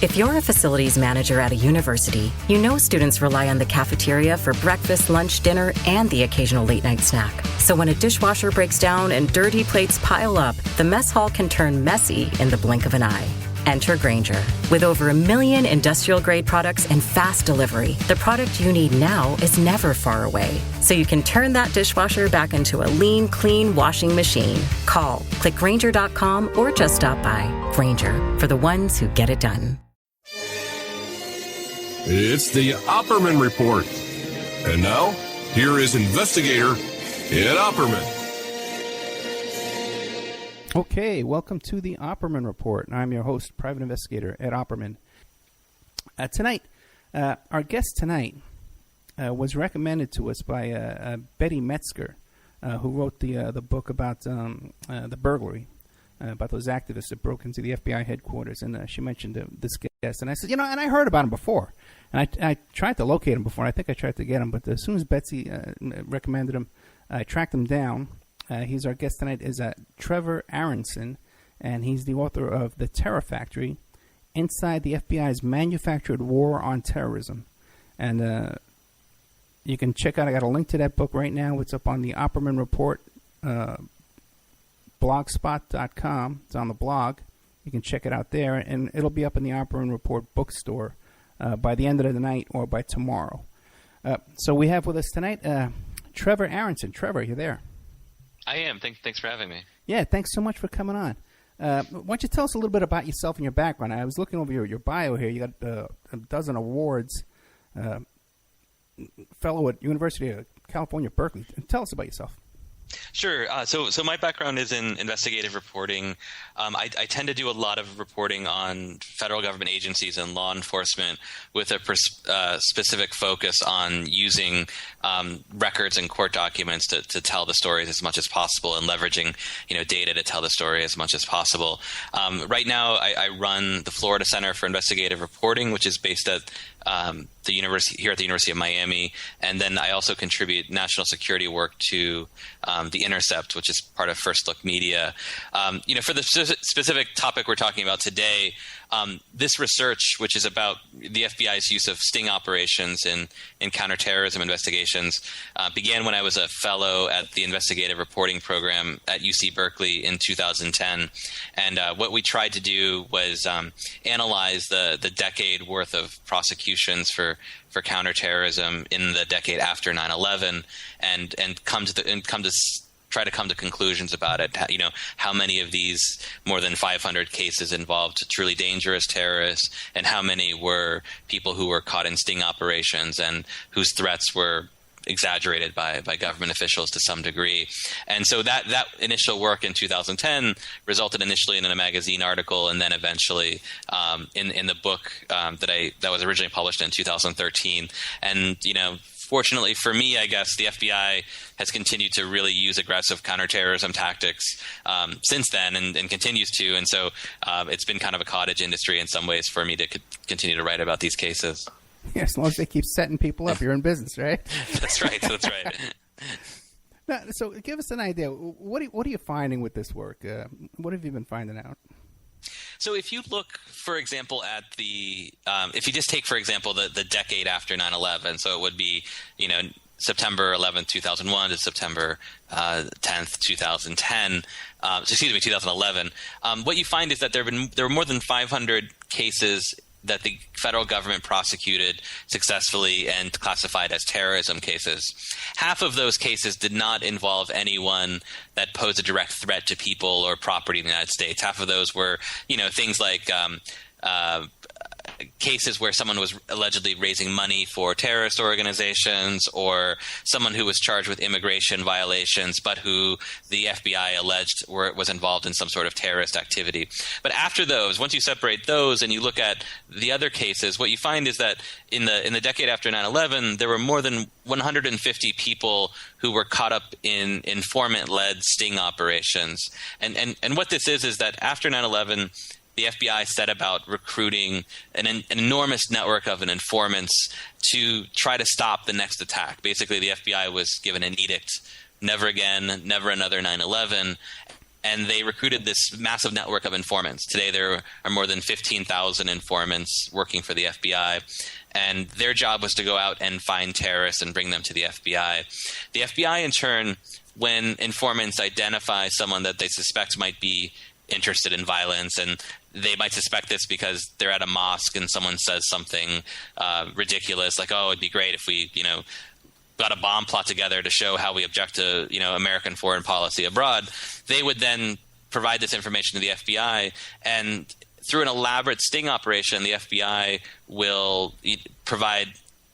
If you're a facilities manager at a university, you know students rely on the cafeteria for breakfast, lunch, dinner, and the occasional late-night snack. So when a dishwasher breaks down and dirty plates pile up, the mess hall can turn messy in the blink of an eye. Enter Grainger. With over 1 million industrial-grade products and fast delivery, the product you need now is never far away. So you can turn that dishwasher back into a lean, clean washing machine. Call, click Grainger.com, or just stop by. Grainger, for the ones who get it done. It's the Opperman Report. And now, here is investigator Ed Opperman. Okay, welcome to the Opperman Report. I'm your host, private investigator Ed Opperman. Tonight, our guest tonight was recommended to us by Betty Metzger, who wrote the book about the burglary, about those activists that broke into the FBI headquarters. And she mentioned this guest. And I said, and I heard about him before. And I tried to locate him before. I think I tried to get him. But as soon as Betsy recommended him, I tracked him down. He's our guest tonight is Trevor Aaronson, and he's the author of The Terror Factory, Inside the FBI's Manufactured War on Terrorism. And you can check out, I got a link to that book right now. It's up on the Opperman Report blogspot.com. It's on the blog. You can check it out there, and it'll be up in the Opperman Report bookstore by the end of the night or by tomorrow. So we have with us tonight Trevor Aaronson. Trevor, you there? I am. Thanks for having me. Yeah, thanks so much for coming on. Why don't you tell us a little bit about yourself and your background? I was looking over your bio here. You got a dozen awards, fellow at University of California, Berkeley. Tell us about yourself. Sure. So my background is in investigative reporting. I tend to do a lot of reporting on federal government agencies and law enforcement with a specific focus on using records and court documents to tell the stories as much as possible and leveraging data to tell the story as much as possible. Right now, I run the Florida Center for Investigative Reporting, which is based at the university here at the University of Miami, and then I also contribute national security work to The Intercept, which is part of First Look Media. For the specific topic we're talking about today, this research, which is about the FBI's use of sting operations in counterterrorism investigations, began when I was a fellow at the investigative reporting program at UC Berkeley in 2010. And what we tried to do was analyze the decade worth of prosecutions for counterterrorism in the decade after 9/11, and try to come to conclusions about it. How many of these more than 500 cases involved truly dangerous terrorists, and how many were people who were caught in sting operations and whose threats were exaggerated by government officials to some degree. And so that initial work in 2010 resulted initially in a magazine article, and then eventually in the book that was originally published in 2013. And fortunately for me, I guess, the FBI has continued to really use aggressive counterterrorism tactics since then, and continues to. And so it's been kind of a cottage industry in some ways for me to continue to write about these cases. Yeah, as long as they keep setting people up, you're in business, right? That's right. That's right. Now, so give us an idea. What are you finding with this work? What have you been finding out? So if you look, for example, at if you just take, for example, the decade after 9/11, so it would be, September 11th, 2001 to September 10th, 2010. 2011. What you find is that there were more than 500 cases that the federal government prosecuted successfully and classified as terrorism cases. Half of those cases did not involve anyone that posed a direct threat to people or property in the United States. Half of those were, things like cases where someone was allegedly raising money for terrorist organizations, or someone who was charged with immigration violations but who the FBI alleged was involved in some sort of terrorist activity. But after those, once you separate those and you look at the other cases, what you find is that in the decade after 9/11, there were more than 150 people who were caught up in informant-led sting operations. And what this is that after 9/11, the FBI set about recruiting an enormous network of informants to try to stop the next attack. Basically, the FBI was given an edict, never again, never another 9/11. and they recruited this massive network of informants. Today, there are more than 15,000 informants working for the FBI, and their job was to go out and find terrorists and bring them to the FBI. The FBI, in turn, when informants identify someone that they suspect might be interested in violence, and they might suspect this because they're at a mosque and someone says something ridiculous, like, oh, it'd be great if we, got a bomb plot together to show how we object to, American foreign policy abroad, they would then provide this information to the FBI, and through an elaborate sting operation, the FBI will provide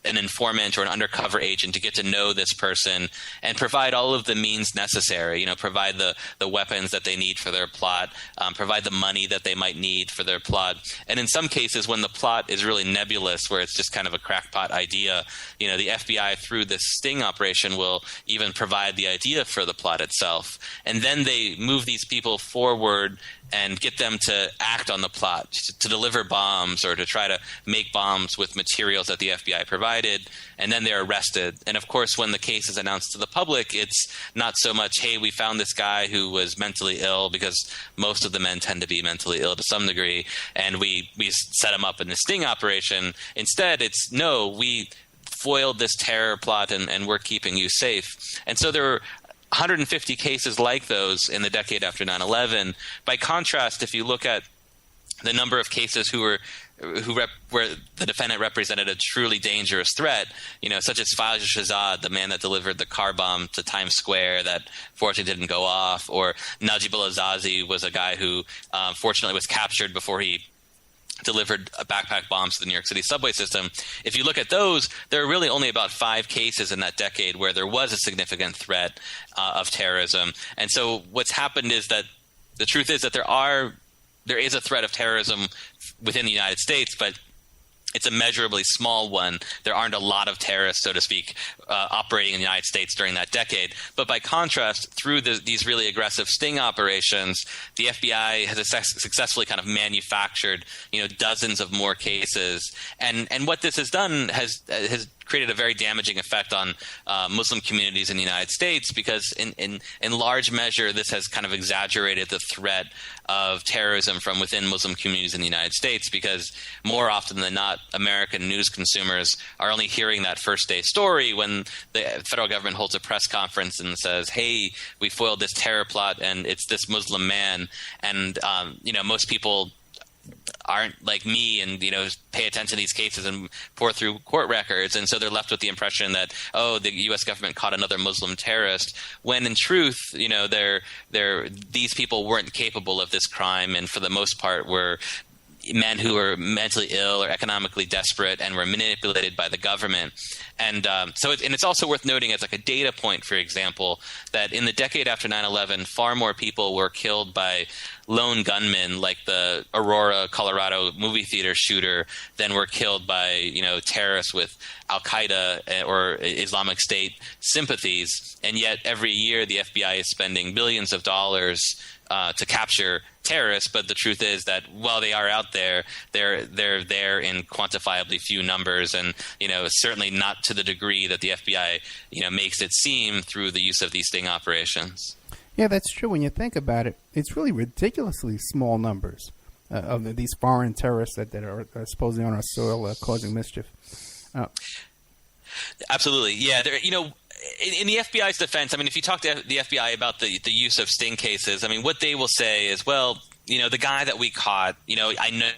an informant or an undercover agent to get to know this person and provide all of the means necessary, provide the weapons that they need for their plot, provide the money that they might need for their plot. And in some cases, when the plot is really nebulous, where it's just kind of a crackpot idea, the FBI through this sting operation will even provide the idea for the plot itself. And then they move these people forward and get them to act on the plot, to deliver bombs or to try to make bombs with materials that the FBI provided, and then they're arrested. And of course, when the case is announced to the public, it's not so much, hey, we found this guy who was mentally ill, because most of the men tend to be mentally ill to some degree, and we set him up in the sting operation. Instead, it's, no, we foiled this terror plot and we're keeping you safe. And so there were 150 cases like those in the decade after 9/11. By contrast, if you look at the number of cases where the defendant represented a truly dangerous threat, such as Fayez Shahzad, the man that delivered the car bomb to Times Square that fortunately didn't go off, or Najib al-Azazi was a guy who fortunately was captured before he delivered backpack bombs to the New York City subway system. If you look at those, there are really only about 5 cases in that decade where there was a significant threat of terrorism. And so what's happened is that the truth is that there is a threat of terrorism within the United States, but it's a measurably small one. There aren't a lot of terrorists, so to speak, operating in the United States during that decade. But by contrast, through these really aggressive sting operations, the FBI has successfully kind of manufactured, dozens of more cases. And what this has done has created a very damaging effect on Muslim communities in the United States, because in large measure, this has kind of exaggerated the threat of terrorism from within Muslim communities in the United States, because more often than not, American news consumers are only hearing that first day story when the federal government holds a press conference and says, hey, we foiled this terror plot and it's this Muslim man. And, most people aren't like me and, pay attention to these cases and pour through court records. And so they're left with the impression that, oh, the U.S. government caught another Muslim terrorist, when in truth, these people weren't capable of this crime, and for the most part were men who were mentally ill or economically desperate and were manipulated by the government. And it's also worth noting as like a data point, for example, that in the decade after 9/11, far more people were killed by lone gunmen like the Aurora, Colorado movie theater shooter than were killed by, terrorists with Al-Qaeda or Islamic State sympathies. And yet every year the FBI is spending billions of dollars to capture terrorists, but the truth is that while they are out there, they're there in quantifiably few numbers, and certainly not to the degree that the FBI makes it seem through the use of these sting operations. Yeah, that's true. When you think about it, it's really ridiculously small numbers of these foreign terrorists that are supposedly on our soil causing mischief. Absolutely, yeah. In the FBI's defense, if you talk to the FBI about the use of sting cases, what they will say is, well, the guy that we caught, I know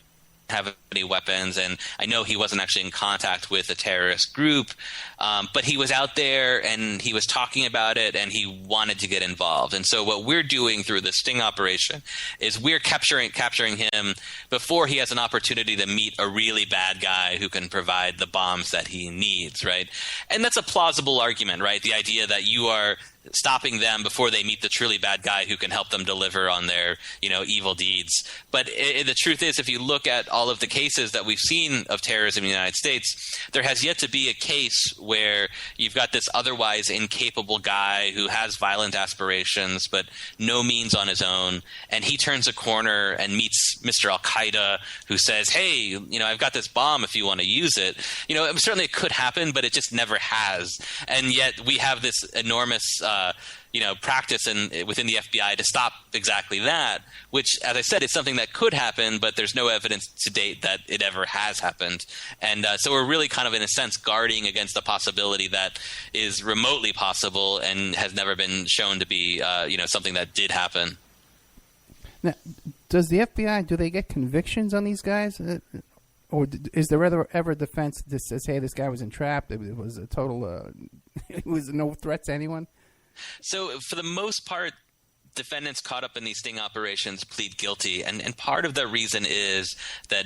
have any weapons, and I know he wasn't actually in contact with a terrorist group, but he was out there and he was talking about it and he wanted to get involved. And so what we're doing through the sting operation is we're capturing him before he has an opportunity to meet a really bad guy who can provide the bombs that he needs, right? And that's a plausible argument, right? The idea that you are stopping them before they meet the truly bad guy who can help them deliver on their, evil deeds. But the truth is, if you look at all of the cases that we've seen of terrorism in the United States, there has yet to be a case where you've got this otherwise incapable guy who has violent aspirations but no means on his own, and he turns a corner and meets Mr. Al-Qaeda, who says, hey, I've got this bomb if you want to use it. Certainly it could happen, but it just never has. And yet we have this enormous practice within the FBI to stop exactly that, which, as I said, is something that could happen, but there's no evidence to date that it ever has happened. And so we're really kind of, in a sense, guarding against the possibility that is remotely possible and has never been shown to be, something that did happen. Now, does the FBI, do they get convictions on these guys? Or is there ever a defense that says, hey, this guy was entrapped, it was a total, it was no threat to anyone? So for the most part, defendants caught up in these sting operations plead guilty. And part of the reason is that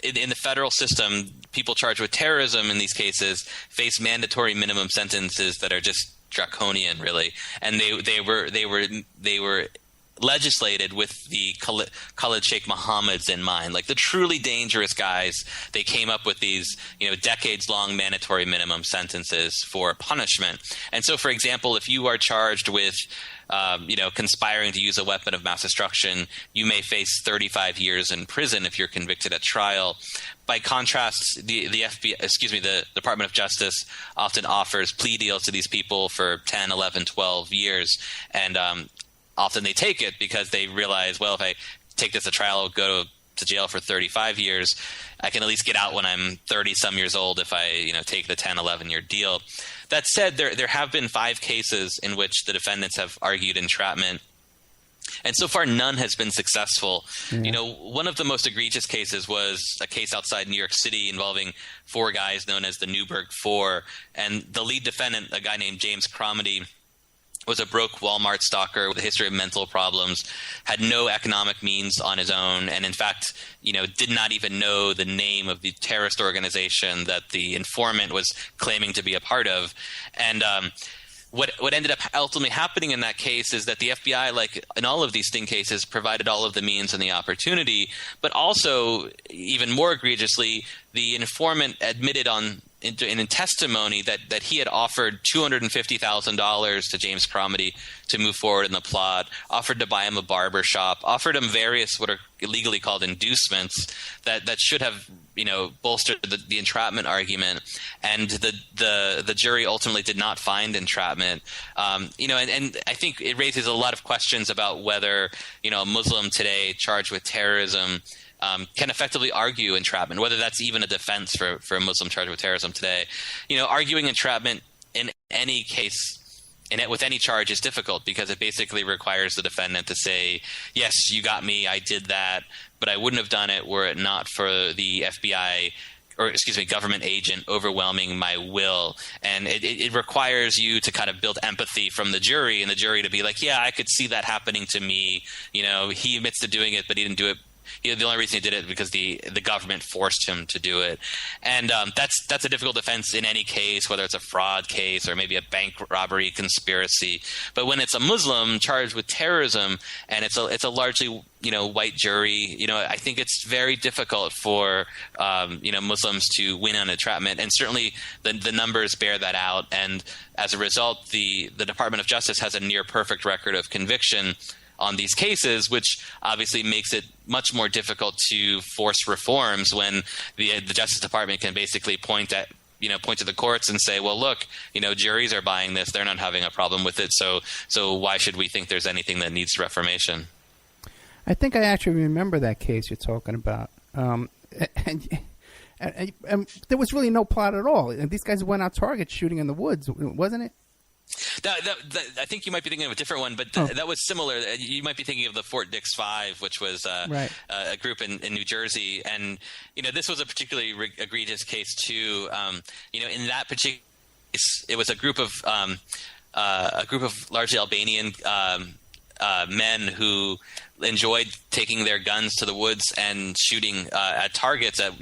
in the federal system, people charged with terrorism in these cases face mandatory minimum sentences that are just draconian, really. And they were legislated with the Khalid Sheikh Mohammeds in mind, like the truly dangerous guys. They came up with these, decades-long mandatory minimum sentences for punishment. And so, for example, if you are charged with, conspiring to use a weapon of mass destruction, you may face 35 years in prison if you're convicted at trial. By contrast, the Department of Justice often offers plea deals to these people for 10, 11, 12 years, and often they take it because they realize, well, if I take this to trial, I'll go to jail for 35 years. I can at least get out when I'm 30-some years old if I, take the 10, 11-year deal. That said, there have been 5 cases in which the defendants have argued entrapment, and so far none has been successful. Yeah. One of the most egregious cases was a case outside New York City involving 4 guys known as the Newburgh Four, and the lead defendant, a guy named James Cromedy, was a broke Walmart stalker with a history of mental problems, had no economic means on his own, and in fact, did not even know the name of the terrorist organization that the informant was claiming to be a part of. And what ended up ultimately happening in that case is that the FBI, like in all of these sting cases, provided all of the means and the opportunity, but also, even more egregiously, the informant admitted in testimony that he had offered $250,000 to James Cromedy to move forward in the plot, offered to buy him a barber shop, offered him various what are illegally called inducements that should have bolstered the entrapment argument, and the jury ultimately did not find entrapment. And I think it raises a lot of questions about whether a Muslim today charged with terrorism can effectively argue entrapment, whether that's even a defense for a Muslim charged with terrorism today. Arguing entrapment in any case with any charge is difficult because it basically requires the defendant to say, yes, you got me, I did that, but I wouldn't have done it were it not for the FBI government agent overwhelming my will. And it requires you to kind of build empathy from the jury, and the jury to be like, yeah, I could see that happening to me. He admits to doing it, but he didn't do it. The only reason he did it because the government forced him to do it, and that's a difficult defense in any case, whether it's a fraud case or maybe a bank robbery conspiracy. But when it's a Muslim charged with terrorism and it's a largely white jury, I think it's very difficult for Muslims to win on entrapment, and certainly the numbers bear that out. And as a result, the Department of Justice has a near perfect record of conviction on these cases, which obviously makes it much more difficult to force reforms when the Justice Department can basically point to the courts and say, well, look, juries are buying this, they're not having a problem with it, so why should we think there's anything that needs reformation? I think I actually remember that case you're talking about, and there was really no plot at all, and these guys went out target shooting in the woods, wasn't it? I think you might be thinking of a different one, but that was similar. You might be thinking of the Fort Dix Five, which was a group in New Jersey, and this was a particularly egregious case too. In that particular case, it was a group of largely Albanian men who enjoyed taking their guns to the woods and shooting at targets at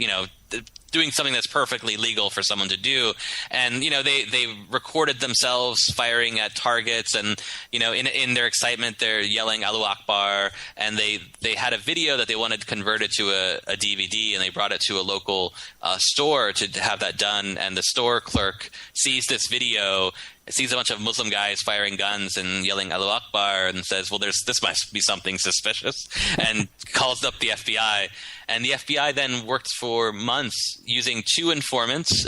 doing something that's perfectly legal for someone to do. And, they recorded themselves firing at targets, and, in their excitement, they're yelling Allahu Akbar, and they had a video that they wanted converted to a DVD, and they brought it to a local store to have that done. And the store clerk sees this video, sees a bunch of Muslim guys firing guns and yelling Allahu Akbar and says, well, this must be something suspicious, and calls up the FBI. And the FBI then worked for months using 2 informants.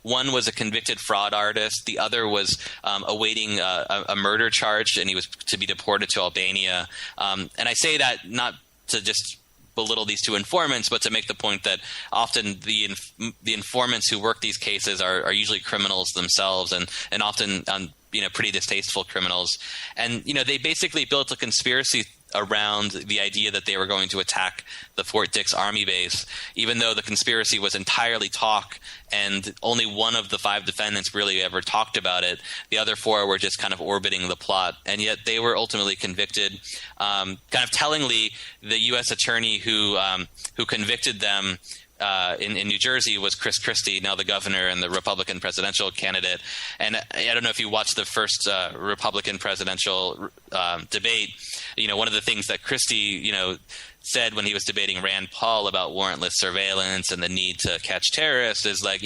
One was a convicted fraud artist. The other was awaiting a murder charge, and he was to be deported to Albania. And I say that not to just belittle these 2 informants, but to make the point that often the informants who work these cases are usually criminals themselves, and often pretty distasteful criminals. And they basically built a conspiracy around the idea that they were going to attack the Fort Dix Army base, even though the conspiracy was entirely talk, and only one of the 5 defendants really ever talked about it. The other 4 were just kind of orbiting the plot, and yet they were ultimately convicted. Kind of tellingly, the U.S. attorney who convicted them in New Jersey was Chris Christie, now the governor and the Republican presidential candidate. And I don't know if you watched the first Republican presidential debate. One of the things that Christie, said when he was debating Rand Paul about warrantless surveillance and the need to catch terrorists is like,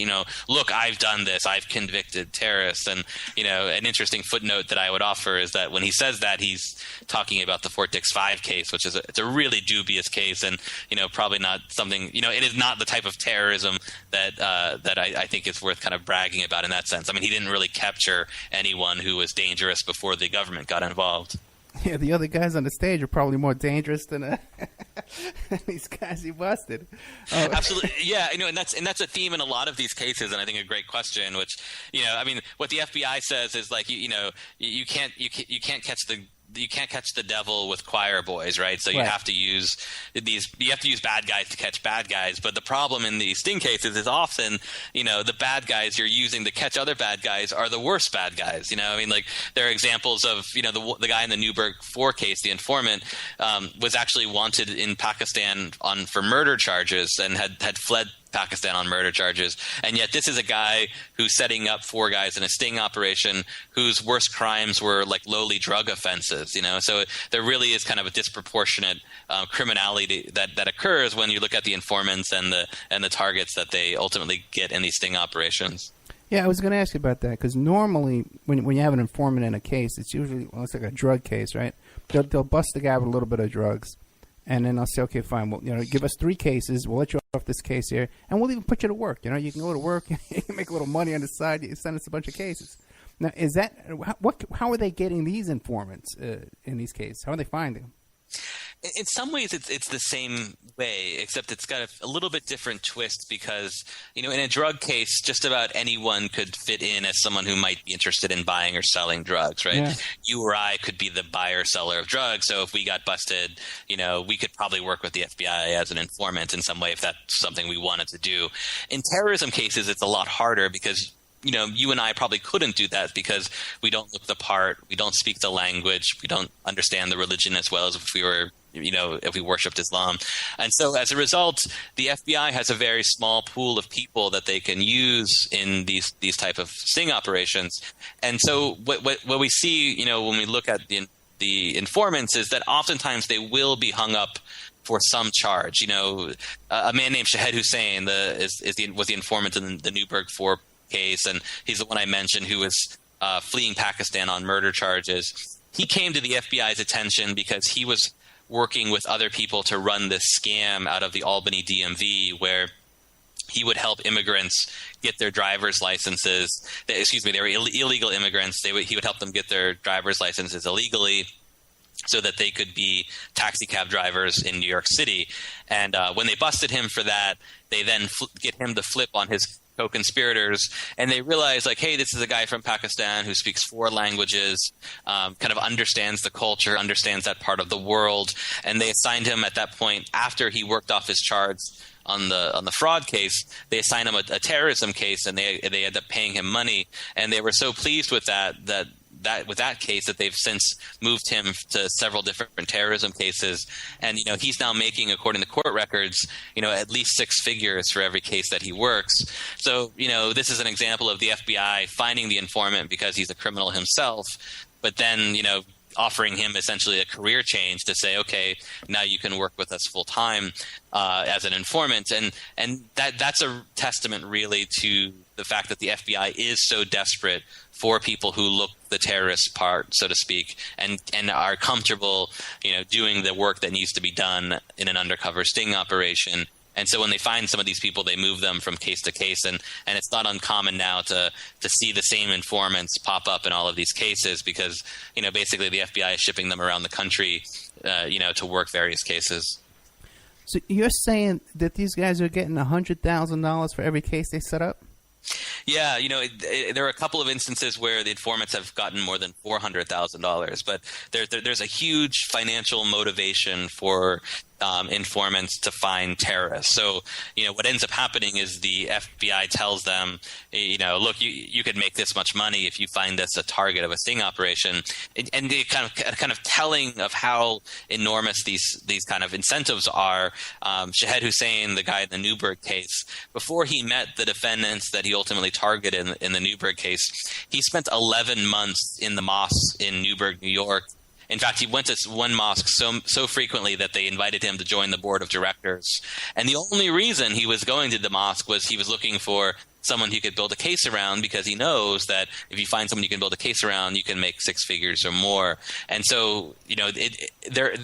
look, I've done this. I've convicted terrorists. And, an interesting footnote that I would offer is that when he says that, he's talking about the Fort Dix 5 case, which is it's a really dubious case, and, probably not something, it is not the type of terrorism that I think is worth kind of bragging about in that sense. I mean, he didn't really capture anyone who was dangerous before the government got involved. Yeah, the other guys on the stage are probably more dangerous than these guys he busted. Oh. Absolutely, yeah, and that's a theme in a lot of these cases, and I think a great question. Which, what the FBI says is like, you can't catch the devil with choir boys, right? So you have to use bad guys to catch bad guys. But the problem in these sting cases is often, the bad guys you're using to catch other bad guys are the worst bad guys. Like there are examples of, the guy in the Newburgh 4 case, the informant, was actually wanted in Pakistan for murder charges and had fled Pakistan on murder charges, and yet this is a guy who's setting up 4 guys in a sting operation whose worst crimes were like lowly drug offenses. So there really is kind of a disproportionate criminality that occurs when you look at the informants and the targets that they ultimately get in these sting operations. Yeah, I was going to ask you about that, because normally when you have an informant in a case, it's usually it's like a drug case, right? They'll bust the guy with a little bit of drugs. And then I'll say, okay, fine. Well, give us 3 cases. We'll let you off this case here, and we'll even put you to work. You can go to work, you can make a little money on the side. You send us a bunch of cases. Now, is that how are they getting these informants in these cases? How are they finding them? In some ways, it's the same way, except it's got a little bit different twist because, in a drug case, just about anyone could fit in as someone who might be interested in buying or selling drugs, right? Yeah. You or I could be the buyer or seller of drugs. So if we got busted, we could probably work with the FBI as an informant in some way if that's something we wanted to do. In terrorism cases, it's a lot harder because you and I probably couldn't do that because we don't look the part, we don't speak the language, we don't understand the religion as well as if we were, if we worshipped Islam. And so as a result, the FBI has a very small pool of people that they can use in these type of sting operations. And so what we see, when we look at the informants is that oftentimes they will be hung up for some charge. A man named Shahed Hussein was the informant in the Newburgh 4 case, and he's the one I mentioned who was fleeing Pakistan on murder charges. He came to the FBI's attention because he was working with other people to run this scam out of the Albany DMV where he would help immigrants get their driver's licenses. They were illegal immigrants. He would help them get their driver's licenses illegally so that they could be taxi cab drivers in New York City. And when they busted him for that, they then get him to flip on his co-conspirators, and they realize like, hey, this is a guy from Pakistan who speaks 4 languages, kind of understands the culture, understands that part of the world, and they assigned him at that point, after he worked off his charge on the fraud case, they assigned him a terrorism case, and they ended up paying him money, and they were so pleased with that case that they've since moved him to several different terrorism cases. And, he's now making, according to court records, at least 6 figures for every case that he works. So, this is an example of the FBI finding the informant because he's a criminal himself, but then, offering him essentially a career change to say, okay, now you can work with us full time as an informant, and that's a testament really to the fact that the FBI is so desperate for people who look the terrorist part, so to speak, and are comfortable, doing the work that needs to be done in an undercover sting operation. And so when they find some of these people, they move them from case to case, and it's not uncommon now to see the same informants pop up in all of these cases because basically the FBI is shipping them around the country, to work various cases. So you're saying that these guys are getting $100,000 for every case they set up? Yeah, there are a couple of instances where the informants have gotten more than $400,000, but there's a huge financial motivation for informants to find terrorists. So, what ends up happening is the FBI tells them, look, you could make this much money if you find this a target of a sting operation, and the kind of telling of how enormous these kind of incentives are. Shahed Hussein, the guy in the Newburgh case, before he met the defendants that he ultimately targeted in the Newburgh case, he spent 11 months in the mosque in Newburgh, New York. In fact, he went to one mosque so frequently that they invited him to join the board of directors. And the only reason he was going to the mosque was he was looking for someone he could build a case around, because he knows that if you find someone you can build a case around, you can make six figures or more. And so, there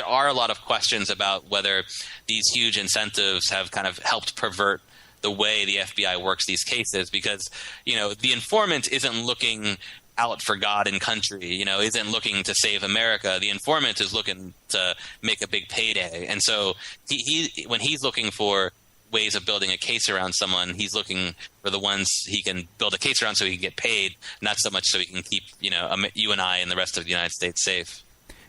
are a lot of questions about whether these huge incentives have kind of helped pervert the way the FBI works these cases, because, the informant isn't looking out for God and country, isn't looking to save America. The informant is looking to make a big payday. And so he when he's looking for ways of building a case around someone, he's looking for the ones he can build a case around so he can get paid, not so much so he can keep, you and I and the rest of the United States safe.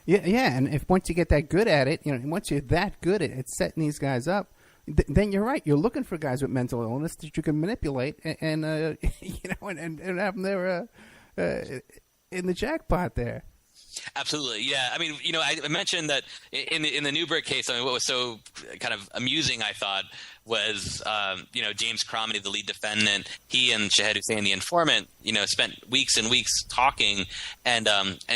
Yeah. And if once you get that good at it, once you're that good at setting these guys up, then you're right. You're looking for guys with mental illness that you can manipulate and have them there in the jackpot there. Absolutely, yeah. I mean, I mentioned that in the Newburgh case. I mean, what was so kind of amusing, I thought, was James Cromedy, the lead defendant. He and Shahed Hussein, the informant, spent weeks and weeks talking, and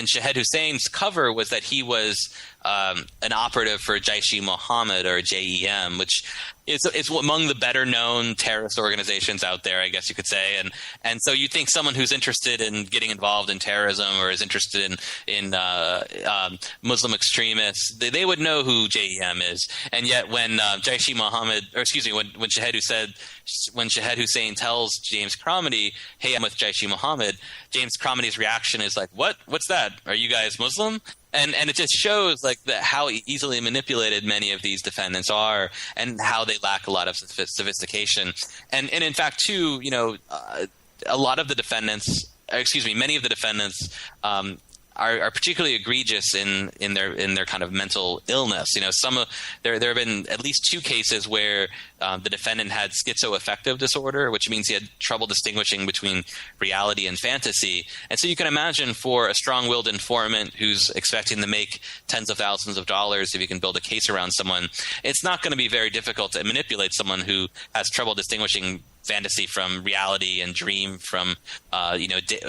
Shahed Hussein's cover was that he was an operative for Jaish-e-Mohammed, or JEM, which is among the better known terrorist organizations out there, I guess you could say. And so you think someone who's interested in getting involved in terrorism or is interested in Muslim extremists, they would know who JEM is. And yet when Jaish-e-Mohammed, or excuse me, when Shahed Hussein tells James Cromedy, "Hey, I'm with Jaish-e-Mohammed," James Cromedy's reaction is like, "What? What's that? Are you guys Muslim?" And it just shows how easily manipulated many of these defendants are, and how they lack a lot of sophistication. And in fact, too, a lot of the defendants, many of the defendants are particularly egregious in their kind of mental illness. There have been at least two cases where the defendant had schizoaffective disorder, which means he had trouble distinguishing between reality and fantasy. And so you can imagine, for a strong-willed informant who's expecting to make tens of thousands of dollars if he can build a case around someone, it's not going to be very difficult to manipulate someone who has trouble distinguishing fantasy from reality and dream from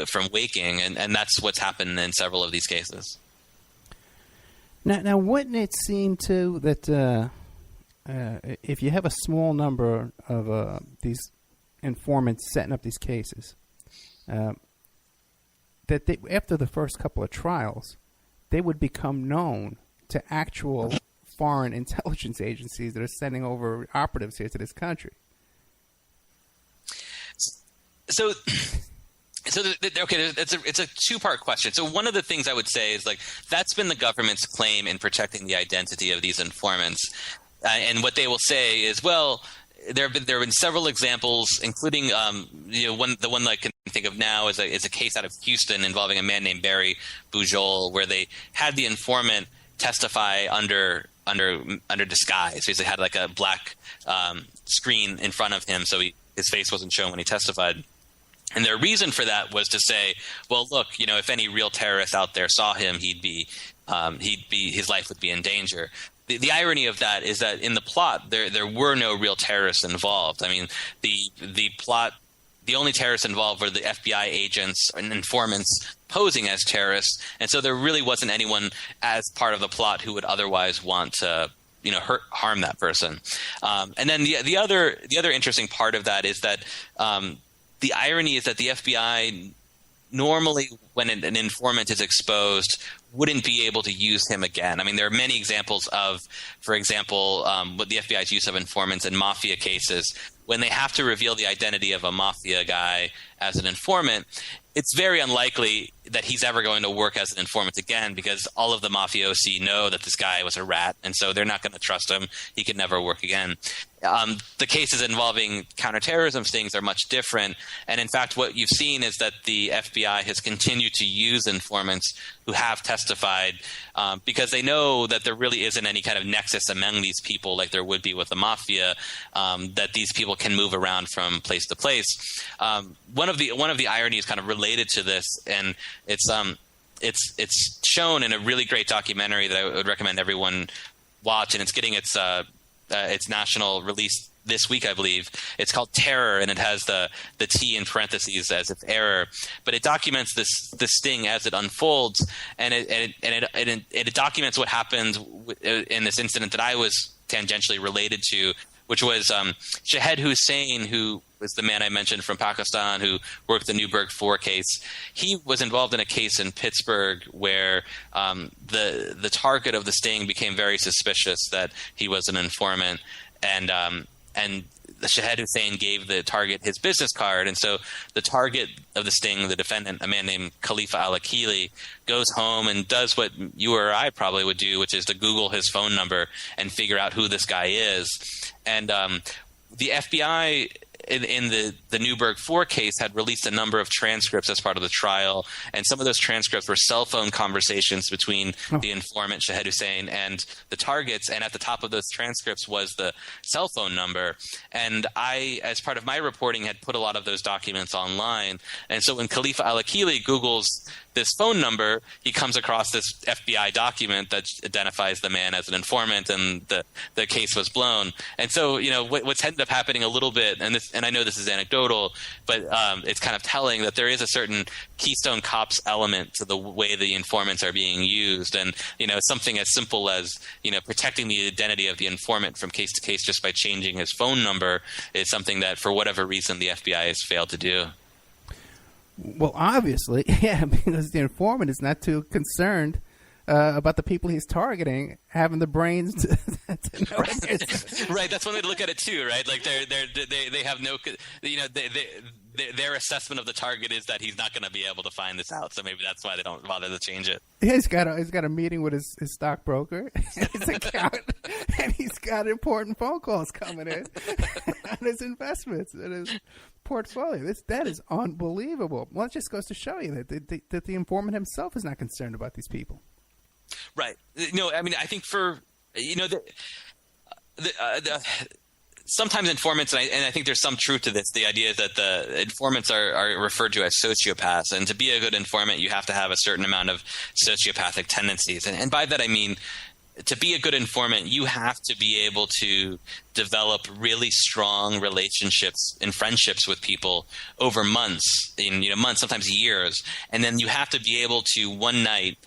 from waking, and that's what's happened in several of these cases. Now, wouldn't it seem too that if you have a small number of these informants setting up these cases, that after the first couple of trials, they would become known to actual foreign intelligence agencies that are sending over operatives here to this country? So it's a two-part question. So one of the things I would say is that's been the government's claim in protecting the identity of these informants, and what they will say is, well, there have been several examples, including the one I can think of now is a case out of Houston involving a man named Barry Bujol, where they had the informant testify under disguise. He had a black screen in front of him, so his face wasn't shown when he testified. And their reason for that was to say, well, look, if any real terrorist out there saw him, his life would be in danger. The irony of that is that in the plot, there were no real terrorists involved. I mean, the plot the only terrorists involved were the FBI agents and informants posing as terrorists, and so there really wasn't anyone as part of the plot who would otherwise want to harm that person. And then the other interesting part of that is that the irony is that the FBI normally, when an informant is exposed, wouldn't be able to use him again. I mean, there are many examples of, for example, what the FBI's use of informants in mafia cases. When they have to reveal the identity of a mafia guy as an informant, it's very unlikely that he's ever going to work as an informant again, because all of the mafiosi know that this guy was a rat, and so they're not going to trust him. He could never work again. The cases involving counterterrorism stings are much different, and in fact what you've seen is that the FBI has continued to use informants who have testified because they know that there really isn't any kind of nexus among these people like there would be with the mafia, that these people can move around from place to place. One of the ironies kind of related to this, and it's shown in a really great documentary that I would recommend everyone watch, and it's getting its national release this week, I believe. It's called Terror, and it has the T in parentheses as if error, but it documents this sting as it unfolds, and it documents what happened in this incident that I was tangentially related to, which was Shahed Hussein, who was the man I mentioned from Pakistan who worked the Newburgh 4 case. He was involved in a case in Pittsburgh where the target of the sting became very suspicious that he was an informant, and Shahed Hussein gave the target his business card, and so the target of the sting, the defendant, a man named Khalifa al-Akili, goes home and does what you or I probably would do, which is to Google his phone number and figure out who this guy is. And the FBI in the Newburgh 4 case had released a number of transcripts as part of the trial, and some of those transcripts were cell phone conversations between the informant Shahed Hussein and the targets, and at the top of those transcripts was the cell phone number. And I, as part of my reporting, had put a lot of those documents online, and so when Khalifa al-Akili Googles this phone number, he comes across this FBI document that identifies the man as an informant, and the case was blown. And so, what's ended up happening a little bit, and I know this is anecdotal, but it's kind of telling that there is a certain Keystone Cops element to the way the informants are being used, and something as simple as protecting the identity of the informant from case to case just by changing his phone number is something that, for whatever reason, the FBI has failed to do. Well, obviously, yeah, because the informant is not too concerned about the people he's targeting having the brains to know it. Right, that's one way to look at it too, right? Like they have no, their assessment of the target is that he's not going to be able to find this out, so maybe that's why they don't bother to change it. He's got a meeting with his stockbroker, his account, and he's got important phone calls coming in on his investments and his portfolio. That is unbelievable. Well, it just goes to show you that the informant himself is not concerned about these people. Right. No, I mean, I think for sometimes informants, and I think there's some truth to this. The idea is that the informants are referred to as sociopaths, and to be a good informant, you have to have a certain amount of sociopathic tendencies. And by that I mean, to be a good informant, you have to be able to develop really strong relationships and friendships with people over months, months, sometimes years, and then you have to be able to one night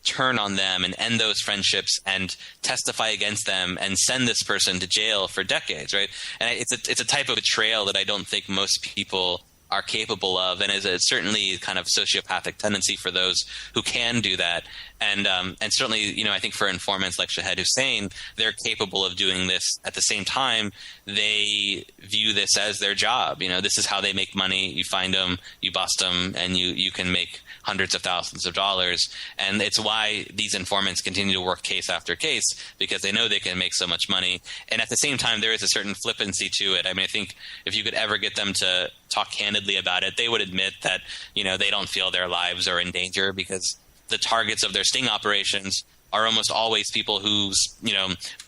turn on them and end those friendships and testify against them and send this person to jail for decades, right? And it's a type of betrayal that I don't think most people are capable of, and is certainly kind of sociopathic tendency for those who can do that. And certainly, I think for informants like Shahed Hussein, they're capable of doing this. At the same time, they view this as their job. This is how they make money. You find them, you bust them, and you can make hundreds of thousands of dollars. And it's why these informants continue to work case after case, because they know they can make so much money. And at the same time, there is a certain flippancy to it. I mean, I think if you could ever get them to talk candidly about it, they would admit that, they don't feel their lives are in danger, because the targets of their sting operations are almost always people whose,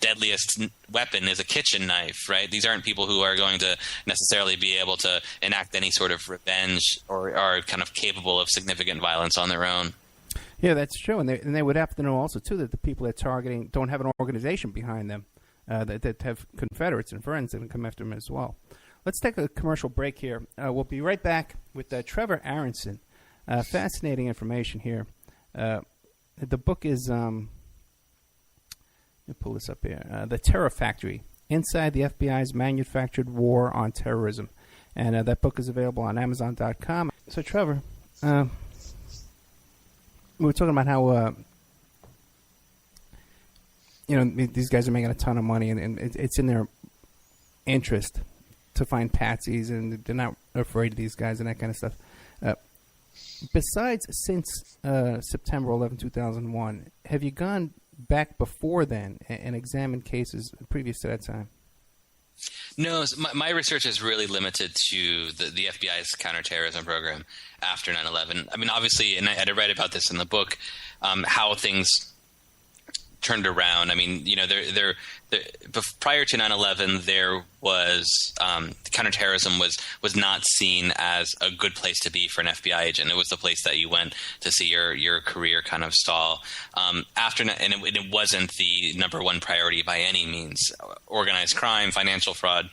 deadliest weapon is a kitchen knife, right? These aren't people who are going to necessarily be able to enact any sort of revenge or are kind of capable of significant violence on their own. Yeah, that's true. And they would have to know also, too, that the people they're targeting don't have an organization behind them that have Confederates and friends that can come after them as well. let's take a commercial break here. We'll be right back with Trevor Aaronson. Fascinating information here. The book is, let me pull this up here, The Terror Factory, Inside the FBI's Manufactured War on Terrorism. And that book is available on Amazon.com. So, Trevor, we were talking about how, these guys are making a ton of money, and it's in their interest to find patsies, and they're not afraid of these guys and that kind of stuff. Besides, since September 11, 2001, have you gone back before then and examined cases previous to that time? No, my research is really limited to the FBI's counterterrorism program after 9/11. I mean, obviously, and I write about this in the book, how things turned around. I mean, prior to 9/11, there was counterterrorism was not seen as a good place to be for an FBI agent. It was the place that you went to see your career kind of stall. It wasn't the number one priority by any means. Organized crime, financial fraud,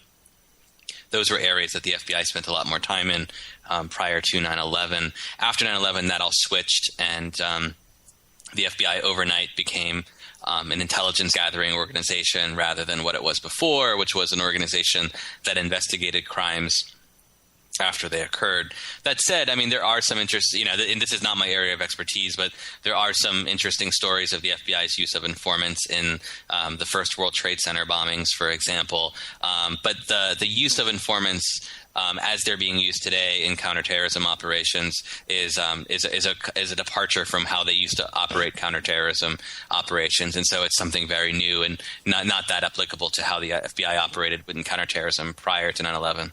those were areas that the FBI spent a lot more time in prior to 9/11. After 9/11, that all switched, and the FBI overnight became an intelligence gathering organization rather than what it was before, which was an organization that investigated crimes after they occurred. That said, I mean, there are some interest, and this is not my area of expertise, but there are some interesting stories of the FBI's use of informants in the first World Trade Center bombings, for example. But the use of informants as they're being used today in counterterrorism operations is a departure from how they used to operate counterterrorism operations, and so it's something very new and not that applicable to how the FBI operated in counterterrorism prior to 9/11.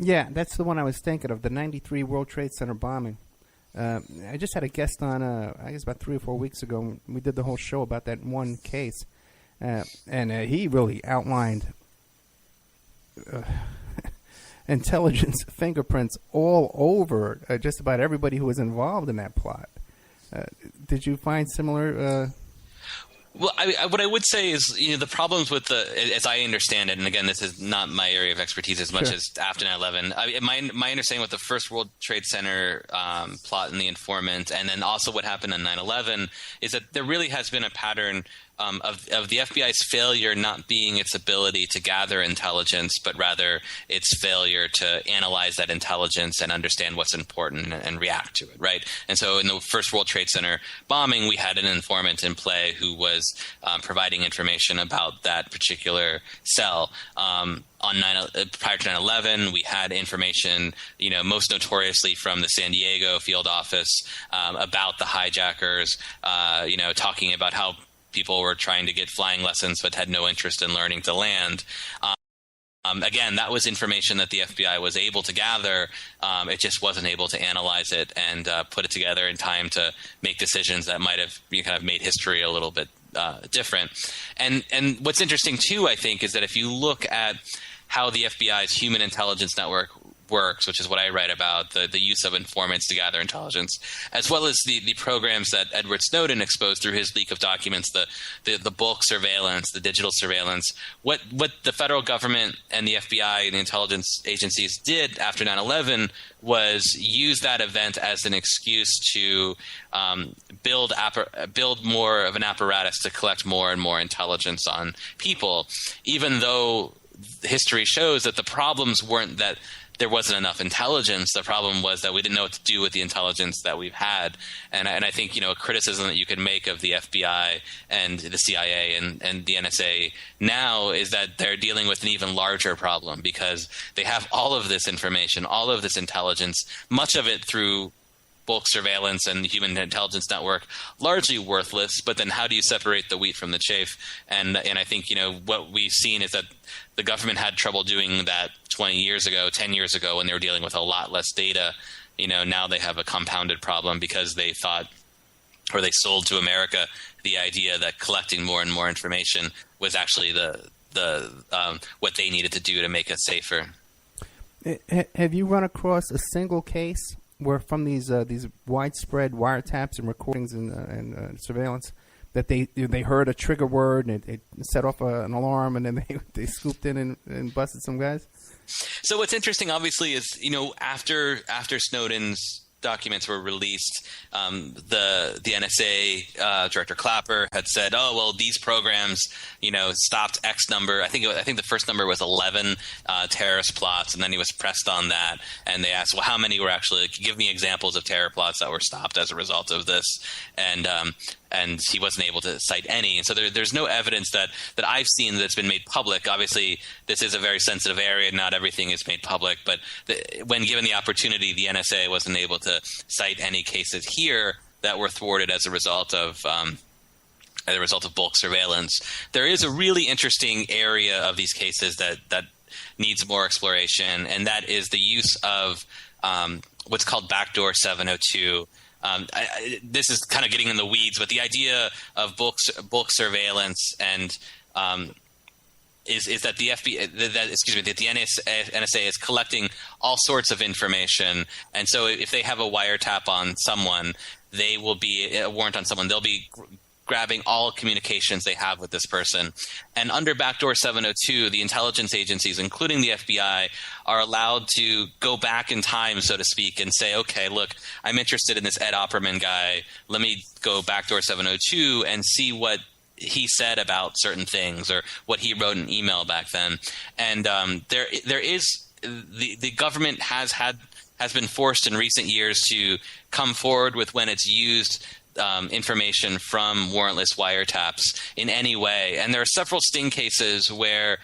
Yeah, that's the one I was thinking of, the 93 World Trade Center bombing. I just had a guest on, I guess about 3 or 4 weeks ago. We did the whole show about that one case, and he really outlined intelligence fingerprints all over just about everybody who was involved in that plot. Did you find similar? Well, what I would say is, the problems with as I understand it, and again, this is not my area of expertise as much as after 9/11. My understanding with the first World Trade Center plot and the informant, and then also what happened on 9/11, is that there really has been a pattern of the FBI's failure not being its ability to gather intelligence, but rather its failure to analyze that intelligence and understand what's important and react to it, right? And so in the first World Trade Center bombing, we had an informant in play who was providing information about that particular cell. Prior to 9/11, we had information, most notoriously from the San Diego field office about the hijackers, talking about how people were trying to get flying lessons but had no interest in learning to land. Again, that was information that the FBI was able to gather. It just wasn't able to analyze it and put it together in time to make decisions that might have kind of made history a little bit different. And what's interesting, too, I think, is that if you look at how the FBI's human intelligence network works, which is what I write about, the use of informants to gather intelligence, as well as the programs that Edward Snowden exposed through his leak of documents, the bulk surveillance, the digital surveillance. What the federal government and the FBI and the intelligence agencies did after 9/11 was use that event as an excuse to build more of an apparatus to collect more and more intelligence on people, even though history shows that the problems weren't that there wasn't enough intelligence. The problem was that we didn't know what to do with the intelligence that we've had. And I think, a criticism that you can make of the FBI and the CIA and the NSA now is that they're dealing with an even larger problem because they have all of this information, all of this intelligence, much of it through bulk surveillance and the human intelligence network, largely worthless. But then how do you separate the wheat from the chaff? And I think, what we've seen is that the government had trouble doing that 20 years ago, 10 years ago, when they were dealing with a lot less data. Now they have a compounded problem because they thought, or they sold to America the idea that collecting more and more information was actually what they needed to do to make us safer. Have you run across a single case where from these widespread wiretaps and recordings and surveillance that they heard a trigger word and it set off an alarm, and then they scooped in and busted some guys? So what's interesting, obviously, is after Snowden's documents were released, the NSA director Clapper had said, "Oh well, these programs, stopped X number." I think the first number was 11 terrorist plots, and then he was pressed on that, and they asked, "Well, how many were actually? Give me examples of terror plots that were stopped as a result of this." And he wasn't able to cite any. And so there's no evidence that I've seen that's been made public. Obviously, this is a very sensitive area. Not everything is made public. But when given the opportunity, the NSA wasn't able to cite any cases here that were thwarted as a result of bulk surveillance. There is a really interesting area of these cases that needs more exploration, and that is the use of what's called backdoor 702. This is kind of getting in the weeds, but the idea of bulk surveillance and is that the that the NSA is collecting all sorts of information, and so if they have a wiretap on someone, they will be a warrant on someone. They'll be grabbing all communications they have with this person. And under backdoor 702, the intelligence agencies, including the FBI, are allowed to go back in time, so to speak, and say, okay, look, I'm interested in this Ed Opperman guy. Let me go backdoor 702 and see what he said about certain things or what he wrote in email back then. And there is the government has been forced in recent years to come forward with when it's used information from warrantless wiretaps in any way. And there are several sting cases where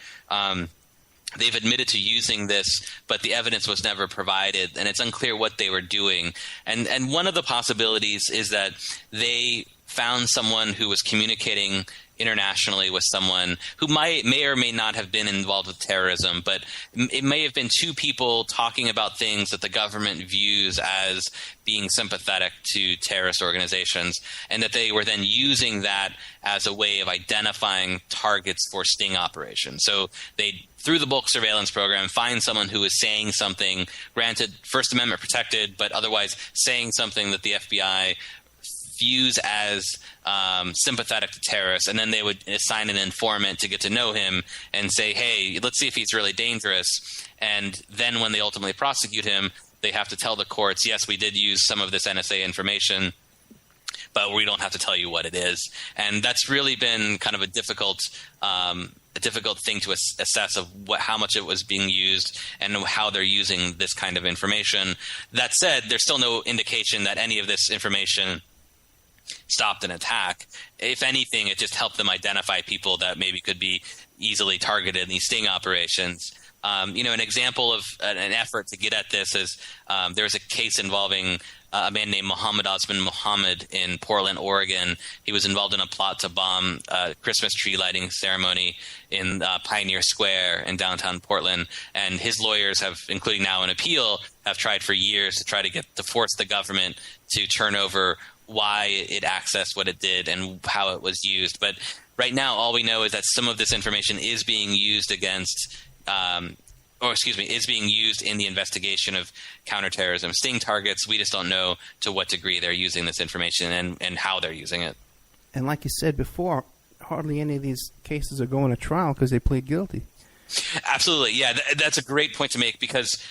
they've admitted to using this, but the evidence was never provided, and it's unclear what they were doing. And one of the possibilities is that they found someone who was communicating internationally with someone who may or may not have been involved with terrorism, but it may have been two people talking about things that the government views as being sympathetic to terrorist organizations, and that they were then using that as a way of identifying targets for sting operations. So they, through the bulk surveillance program, find someone who is saying something, granted First Amendment protected, but otherwise saying something that the FBI views as sympathetic to terrorists, and then they would assign an informant to get to know him and say, hey, let's see if he's really dangerous. And then when they ultimately prosecute him, they have to tell the courts, yes, we did use some of this NSA information, but we don't have to tell you what it is. And that's really been kind of a difficult thing to assess of how much it was being used and how they're using this kind of information. That said, there's still no indication that any of this information stopped an attack. If anything, it just helped them identify people that maybe could be easily targeted in these sting operations. An example of an effort to get at this is there was a case involving a man named Mohammed Osman Mohammed in Portland, Oregon. He was involved in a plot to bomb a Christmas tree lighting ceremony in Pioneer Square in downtown Portland. And his lawyers have, including now an appeal, have tried for years to try to force the government to turn over why it accessed what it did and how it was used. But right now, all we know is that some of this information is being used is being used in the investigation of counterterrorism sting targets. We just don't know to what degree they're using this information and how they're using it. And like you said before, hardly any of these cases are going to trial because they plead guilty. Absolutely. Yeah, that's a great point to make because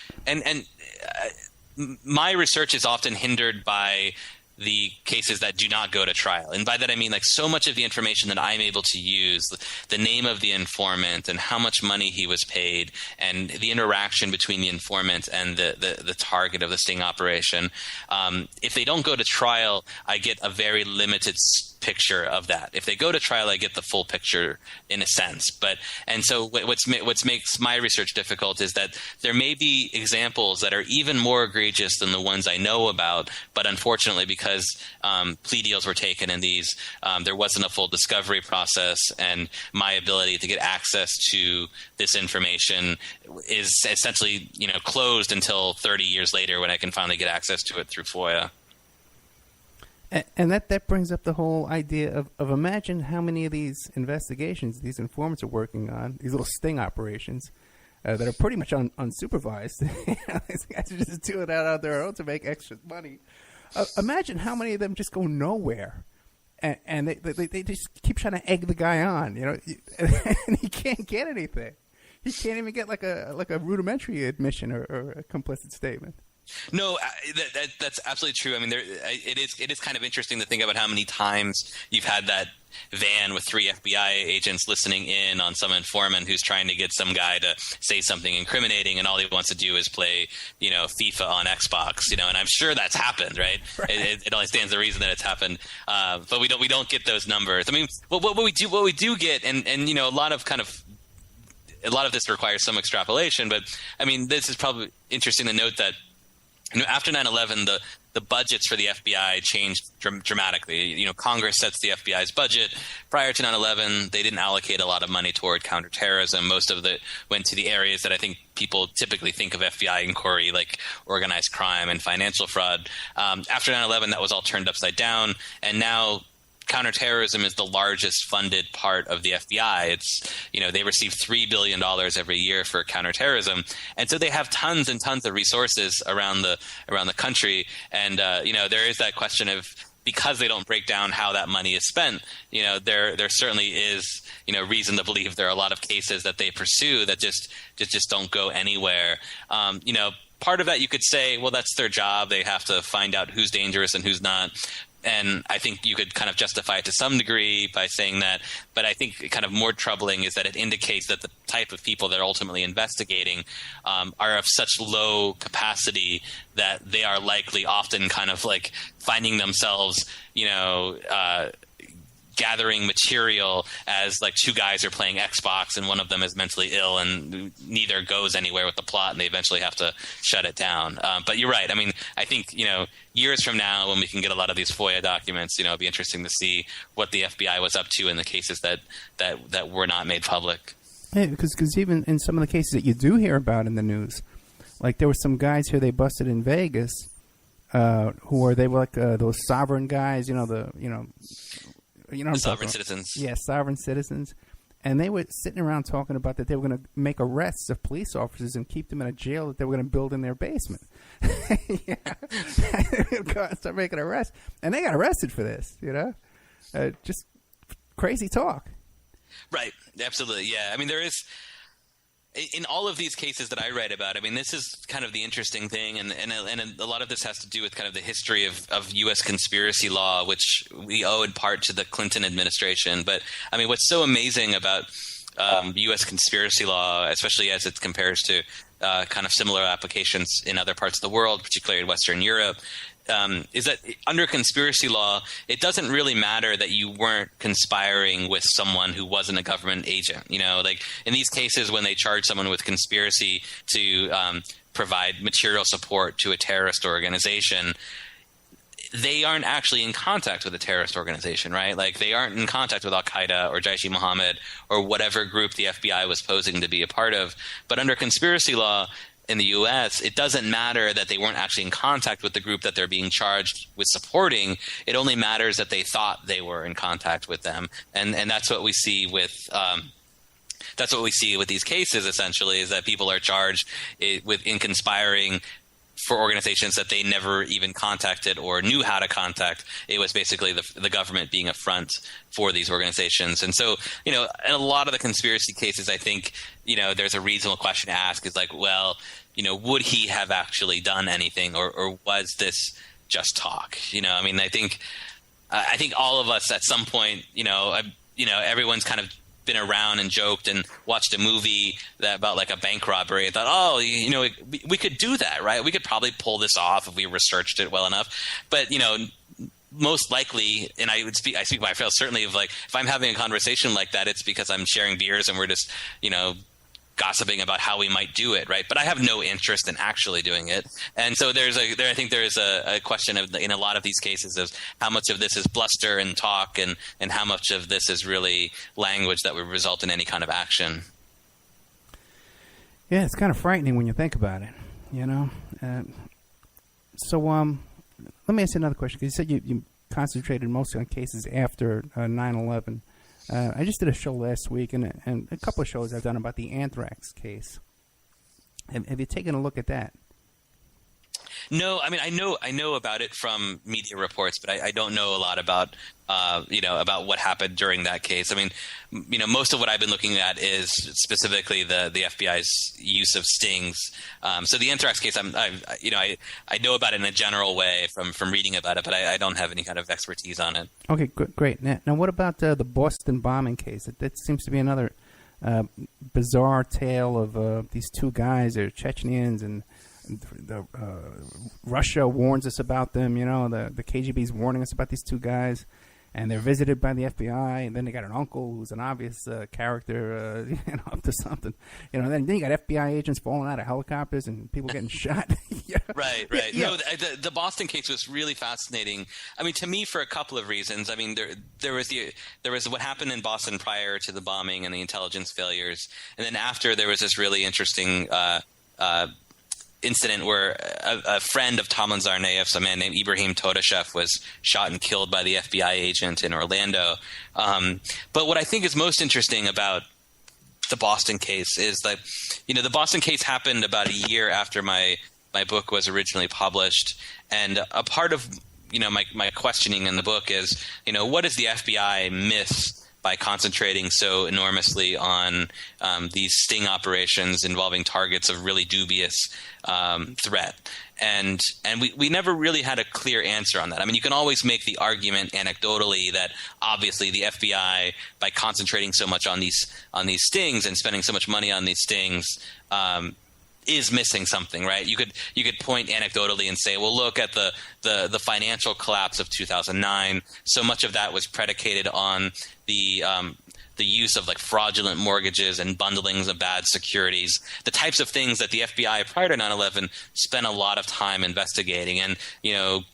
my research is often hindered by the cases that do not go to trial. And by that I mean like so much of the information that I'm able to use, the name of the informant and how much money he was paid and the interaction between the informant and the target of the sting operation. If they don't go to trial, I get a very limited picture of that. If they go to trial, I get the full picture in a sense. And so what makes my research difficult is that there may be examples that are even more egregious than the ones I know about, but unfortunately because plea deals were taken in these, there wasn't a full discovery process, and my ability to get access to this information is essentially closed until 30 years later when I can finally get access to it through FOIA. And that brings up the whole idea of imagine how many of these investigations these informants are working on, these little sting operations that are pretty much unsupervised. These guys are just doing that on their own to make extra money. Imagine how many of them just go nowhere. and they just keep trying to egg the guy on, and he can't get anything. He can't even get like a rudimentary admission or a complicit statement. No, that's absolutely true. I mean, it is kind of interesting to think about how many times you've had that van with 3 FBI agents listening in on some informant who's trying to get some guy to say something incriminating, and all he wants to do is play, FIFA on Xbox, and I'm sure that's happened, right? It only stands to reason that it's happened, but we don't get those numbers. I mean, what we do get, and a lot of this requires some extrapolation, but I mean, this is probably interesting to note that. After 9/11, the budgets for the FBI changed dramatically. Congress sets the FBI's budget. Prior to 9/11, they didn't allocate a lot of money toward counterterrorism. Most of it went to the areas that I think people typically think of FBI inquiry, like organized crime and financial fraud. After 9/11, that was all turned upside down, and now counterterrorism is the largest funded part of the FBI. It's, they receive $3 billion every year for counterterrorism. And so they have tons and tons of resources around the country. And, there is that question of, because they don't break down how that money is spent, there certainly is, reason to believe there are a lot of cases that they pursue that just don't go anywhere. Part of that you could say, well, that's their job. They have to find out who's dangerous and who's not. And I think you could kind of justify it to some degree by saying that. But I think kind of more troubling is that it indicates that the type of people that are ultimately investigating are of such low capacity that they are likely often kind of like finding themselves, gathering material as like 2 guys are playing Xbox and one of them is mentally ill and neither goes anywhere with the plot and they eventually have to shut it down. But you're right. I mean, I think, years from now when we can get a lot of these FOIA documents, it'll be interesting to see what the FBI was up to in the cases that were not made public. Yeah, because even in some of the cases that you do hear about in the news, like there were some guys here they busted in Vegas they were like those sovereign guys, The sovereign citizens. Yeah, sovereign citizens. And they were sitting around talking about that they were going to make arrests of police officers and keep them in a jail that they were going to build in their basement. They would go out and start making arrests. And they got arrested for this, just crazy talk. Right. Absolutely. Yeah. I mean, there is... In all of these cases that I write about, I mean, this is kind of the interesting thing, and a lot of this has to do with kind of the history of U.S. conspiracy law, which we owe in part to the Clinton administration. But, I mean, what's so amazing about U.S. conspiracy law, especially as it compares to kind of similar applications in other parts of the world, particularly in Western Europe, is that under conspiracy law, it doesn't really matter that you weren't conspiring with someone who wasn't a government agent. Like in these cases, when they charge someone with conspiracy to provide material support to a terrorist organization, they aren't actually in contact with a terrorist organization, right? Like they aren't in contact with Al-Qaeda or Jaish-e-Mohammed or whatever group the FBI was posing to be a part of. But under conspiracy law, in the U.S., it doesn't matter that they weren't actually in contact with the group that they're being charged with supporting. It only matters that they thought they were in contact with them, and that's what we see with these cases. Essentially, is that people are charged in conspiring for organizations that they never even contacted or knew how to contact. It was basically the government being a front for these organizations. And so, in a lot of the conspiracy cases, I think, there's a reasonable question to ask is like, well, would he have actually done anything or was this just talk? I mean, I think all of us at some point, everyone's kind of been around and joked and watched a movie about like a bank robbery and thought, oh, we could do that, right? We could probably pull this off if we researched it well enough. But, most likely, and I speak by myself, certainly of like, if I'm having a conversation like that, it's because I'm sharing beers and we're just, gossiping about how we might do it, right? But I have no interest in actually doing it. And so I think there is a question of, in a lot of these cases, of how much of this is bluster and talk and how much of this is really language that would result in any kind of action. Yeah, it's kind of frightening when you think about it, So let me ask you another question, because you said you concentrated mostly on cases after 9/11. I just did a show last week and a couple of shows I've done about the anthrax case. Have you taken a look at that? No, I mean, I know about it from media reports, but I don't know a lot about, about what happened during that case. I mean, most of what I've been looking at is specifically the FBI's use of stings. So the anthrax case, I know about it in a general way from reading about it, but I don't have any kind of expertise on it. Okay, great. Now, what about the Boston bombing case? That seems to be another bizarre tale of these two guys. They're Chechens, and Russia warns us about them. The KGB is warning us about these two guys, and they're visited by the FBI. And then they got an uncle who's an obvious character, up to something. Then you got FBI agents falling out of helicopters and people getting shot. Yeah. Right. Yeah. No, the Boston case was really fascinating. I mean, to me, for a couple of reasons. I mean, there was what happened in Boston prior to the bombing and the intelligence failures, and then after there was this really interesting incident where a friend of Tamlin Tsarnaev's, a man named Ibrahim Todashev, was shot and killed by the FBI agent in Orlando. But what I think is most interesting about the Boston case is that, the Boston case happened about a year after my book was originally published. And a part of, my questioning in the book is, what does the FBI miss by concentrating so enormously on these sting operations involving targets of really dubious threat? And we never really had a clear answer on that. I mean, you can always make the argument anecdotally that obviously the FBI, by concentrating so much on these stings and spending so much money on these stings, is missing something, right? You could point anecdotally and say, well, look at the financial collapse of 2009. So much of that was predicated on the use of like fraudulent mortgages and bundlings of bad securities, the types of things that the FBI prior to 9/11 spent a lot of time investigating. And,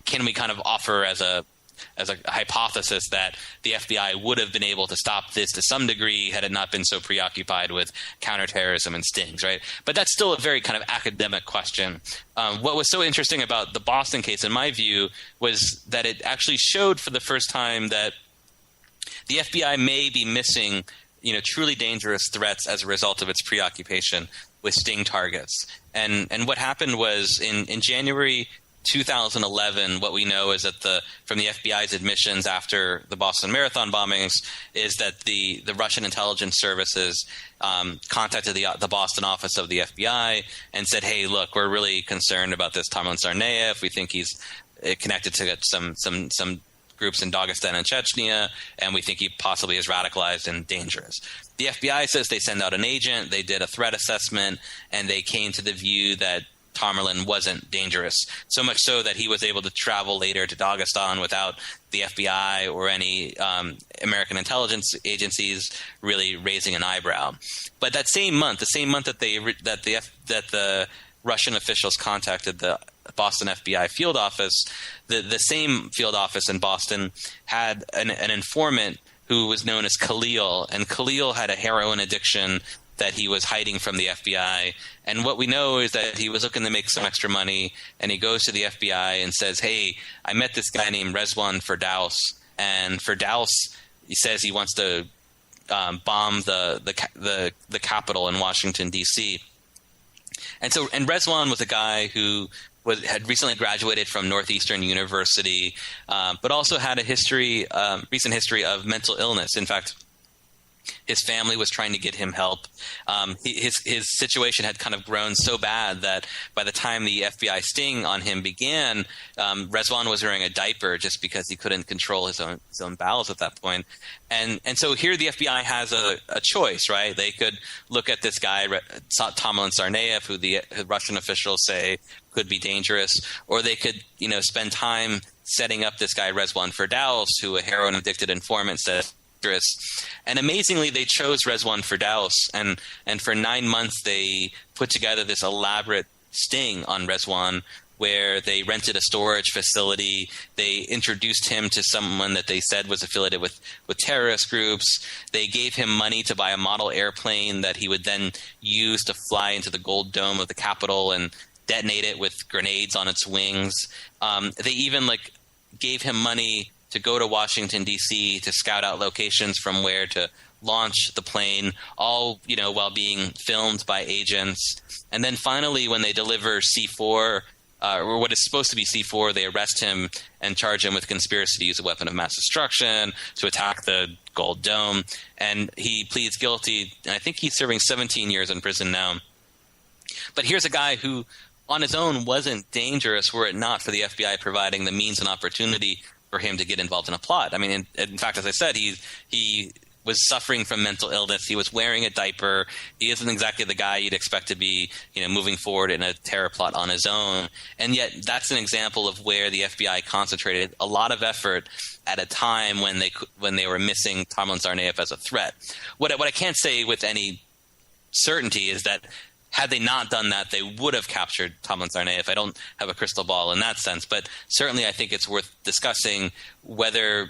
can we kind of offer as a hypothesis that the FBI would have been able to stop this to some degree had it not been so preoccupied with counterterrorism and stings, right? But that's still a very kind of academic question. What was so interesting about the Boston case, in my view, was that it actually showed for the first time that the FBI may be missing, truly dangerous threats as a result of its preoccupation with sting targets. And what happened was in January 2011, what we know is that from the FBI's admissions after the Boston Marathon bombings is that the Russian intelligence services contacted the Boston office of the FBI and said, "Hey, look, we're really concerned about this Tamlin Tsarnaev. We think he's connected to some groups in Dagestan and Chechnya, and we think he possibly is radicalized and dangerous." The FBI says they send out an agent. They did a threat assessment, and they came to the view that Tamerlan wasn't dangerous, so much so that he was able to travel later to Dagestan without the FBI or any American intelligence agencies really raising an eyebrow. But that same month, that the Russian officials contacted the Boston FBI field office, the same field office in Boston had an informant who was known as Khalil, and Khalil had a heroin addiction that he was hiding from the FBI. And what we know is that he was looking to make some extra money, and he goes to the FBI and says, "Hey, I met this guy named Rezwan Firdaus, and Firdaus, he says he wants to bomb the Capitol in Washington, D.C." And Rezwan was a guy who had recently graduated from Northeastern University, but also had a recent history of mental illness. In fact, his family was trying to get him help. His situation had kind of grown so bad that by the time the FBI sting on him began, Rezwan was wearing a diaper just because he couldn't control his own bowels at that point. And so here the FBI has a choice, right? They could look at this guy, Tamlin Tsarnaev, who the Russian officials say could be dangerous, or they could, spend time setting up this guy Rezwan Firdaus, who a heroin-addicted informant says. And amazingly, they chose Rezwan Firdaus, and for 9 months they put together this elaborate sting on Rezwan, where they rented a storage facility. They introduced him to someone that they said was affiliated with terrorist groups. They gave him money to buy a model airplane that he would then use to fly into the gold dome of the Capitol and detonate it with grenades on its wings. They even gave him money to go to Washington, D.C. to scout out locations from where to launch the plane, all, while being filmed by agents. And then finally, when they deliver C-4 or what is supposed to be C4. They arrest him and charge him with conspiracy to use a weapon of mass destruction to attack the Gold Dome. And he pleads guilty, and I think he's serving 17 years in prison now. But here's a guy who, on his own, wasn't dangerous were it not for the FBI providing the means and opportunity for him to get involved in a plot. I mean, in fact, as I said, he was suffering from mental illness. He was wearing a diaper. He isn't exactly the guy you'd expect to be, moving forward in a terror plot on his own. And yet that's an example of where the FBI concentrated a lot of effort at a time when they were missing Tamlin Tsarnaev as a threat. What I can't say with any certainty is that had they not done that, they would have captured Tamlin Tsarnaev. I don't have a crystal ball in that sense, but certainly I think it's worth discussing whether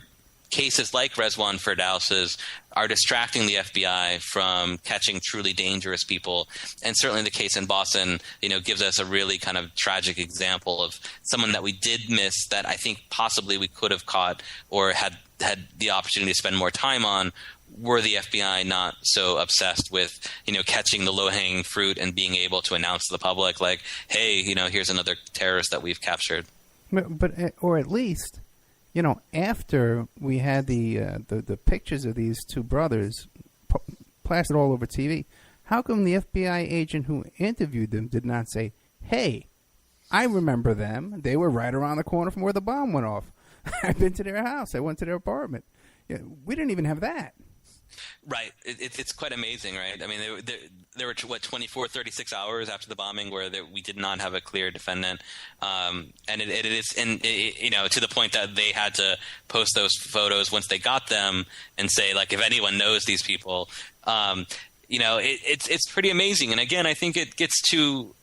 cases like Rezwan Firdausi's are distracting the FBI from catching truly dangerous people. And certainly the case in Boston, gives us a really kind of tragic example of someone that we did miss that I think possibly we could have caught or had the opportunity to spend more time on were the FBI not so obsessed with, catching the low-hanging fruit and being able to announce to the public like, hey, here's another terrorist that we've captured. But or at least, after we had the pictures of these two brothers plastered all over TV, how come the FBI agent who interviewed them did not say, hey, I remember them. They were right around the corner from where the bomb went off. I've been to their house. I went to their apartment. We didn't even have that. Right. It's quite amazing, right? I mean, there were 24, 36 hours after the bombing where we did not have a clear defendant. And it is, to the point that they had to post those photos once they got them and say, like, if anyone knows these people, it's pretty amazing. And again, I think it gets to,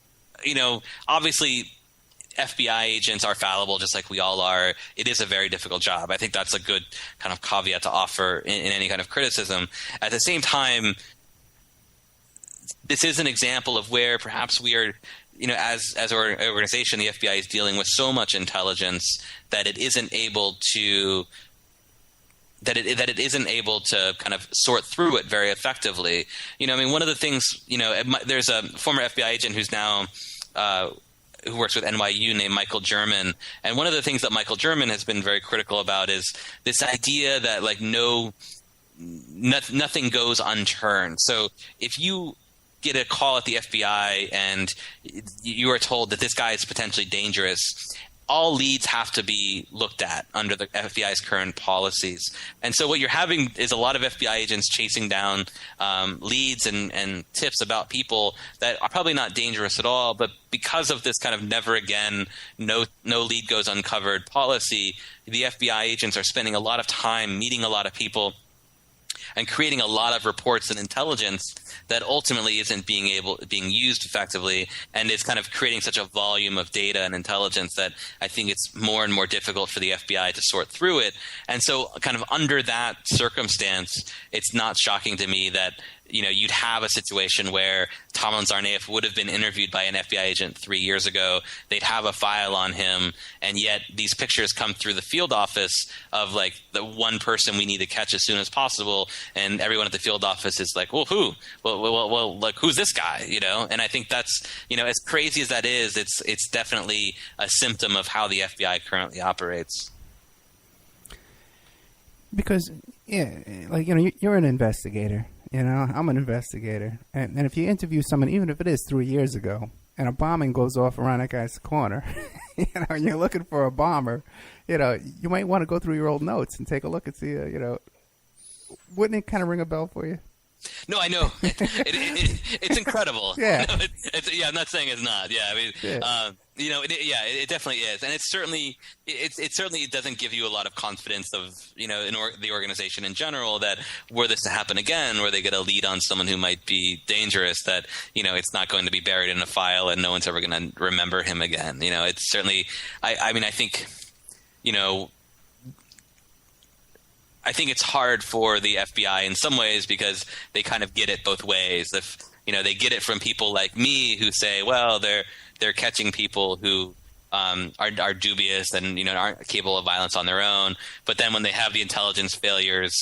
obviously FBI agents are fallible, just like we all are. It is a very difficult job. I think that's a good kind of caveat to offer in any kind of criticism. At the same time, this is an example of where perhaps we are, as an organization, the FBI is dealing with so much intelligence that it isn't able to kind of sort through it very effectively. One of the things, there's a former FBI agent who's now who works with NYU named Michael German. And one of the things that Michael German has been very critical about is this idea that like nothing goes unturned. So if you get a call at the FBI and you are told that this guy is potentially dangerous, all leads have to be looked at under the FBI's current policies. And so what you're having is a lot of FBI agents chasing down leads and tips about people that are probably not dangerous at all, but because of this kind of never again, no lead goes uncovered policy, the FBI agents are spending a lot of time meeting a lot of people and creating a lot of reports and intelligence that ultimately isn't being used effectively, and is kind of creating such a volume of data and intelligence that I think it's more and more difficult for the FBI to sort through it. And so kind of under that circumstance, it's not shocking to me that you'd have a situation where Tamlin Tsarnaev would have been interviewed by an FBI agent 3 years ago. They'd have a file on him, and yet these pictures come through the field office of like the one person we need to catch as soon as possible, and everyone at the field office is like, well, who? Well, like who's this guy? And I think that's as crazy as that is, it's definitely a symptom of how the FBI currently operates. Because you're an investigator. I'm an investigator. And if you interview someone, even if it is 3 years ago, and a bombing goes off around that guy's corner, and you're looking for a bomber, you might want to go through your old notes and take a look and see, wouldn't it kind of ring a bell for you? No, I know. It's incredible. Yeah. No, I'm not saying it's not. Yeah, I mean, yeah. It definitely is, and it certainly doesn't give you a lot of confidence of the organization in general that were this to happen again, where they get a lead on someone who might be dangerous, that it's not going to be buried in a file and no one's ever going to remember him again. It's certainly. I think. I think it's hard for the FBI in some ways because they kind of get it both ways. If they get it from people like me who say, well, they're catching people who are dubious and aren't capable of violence on their own. But then when they have the intelligence failures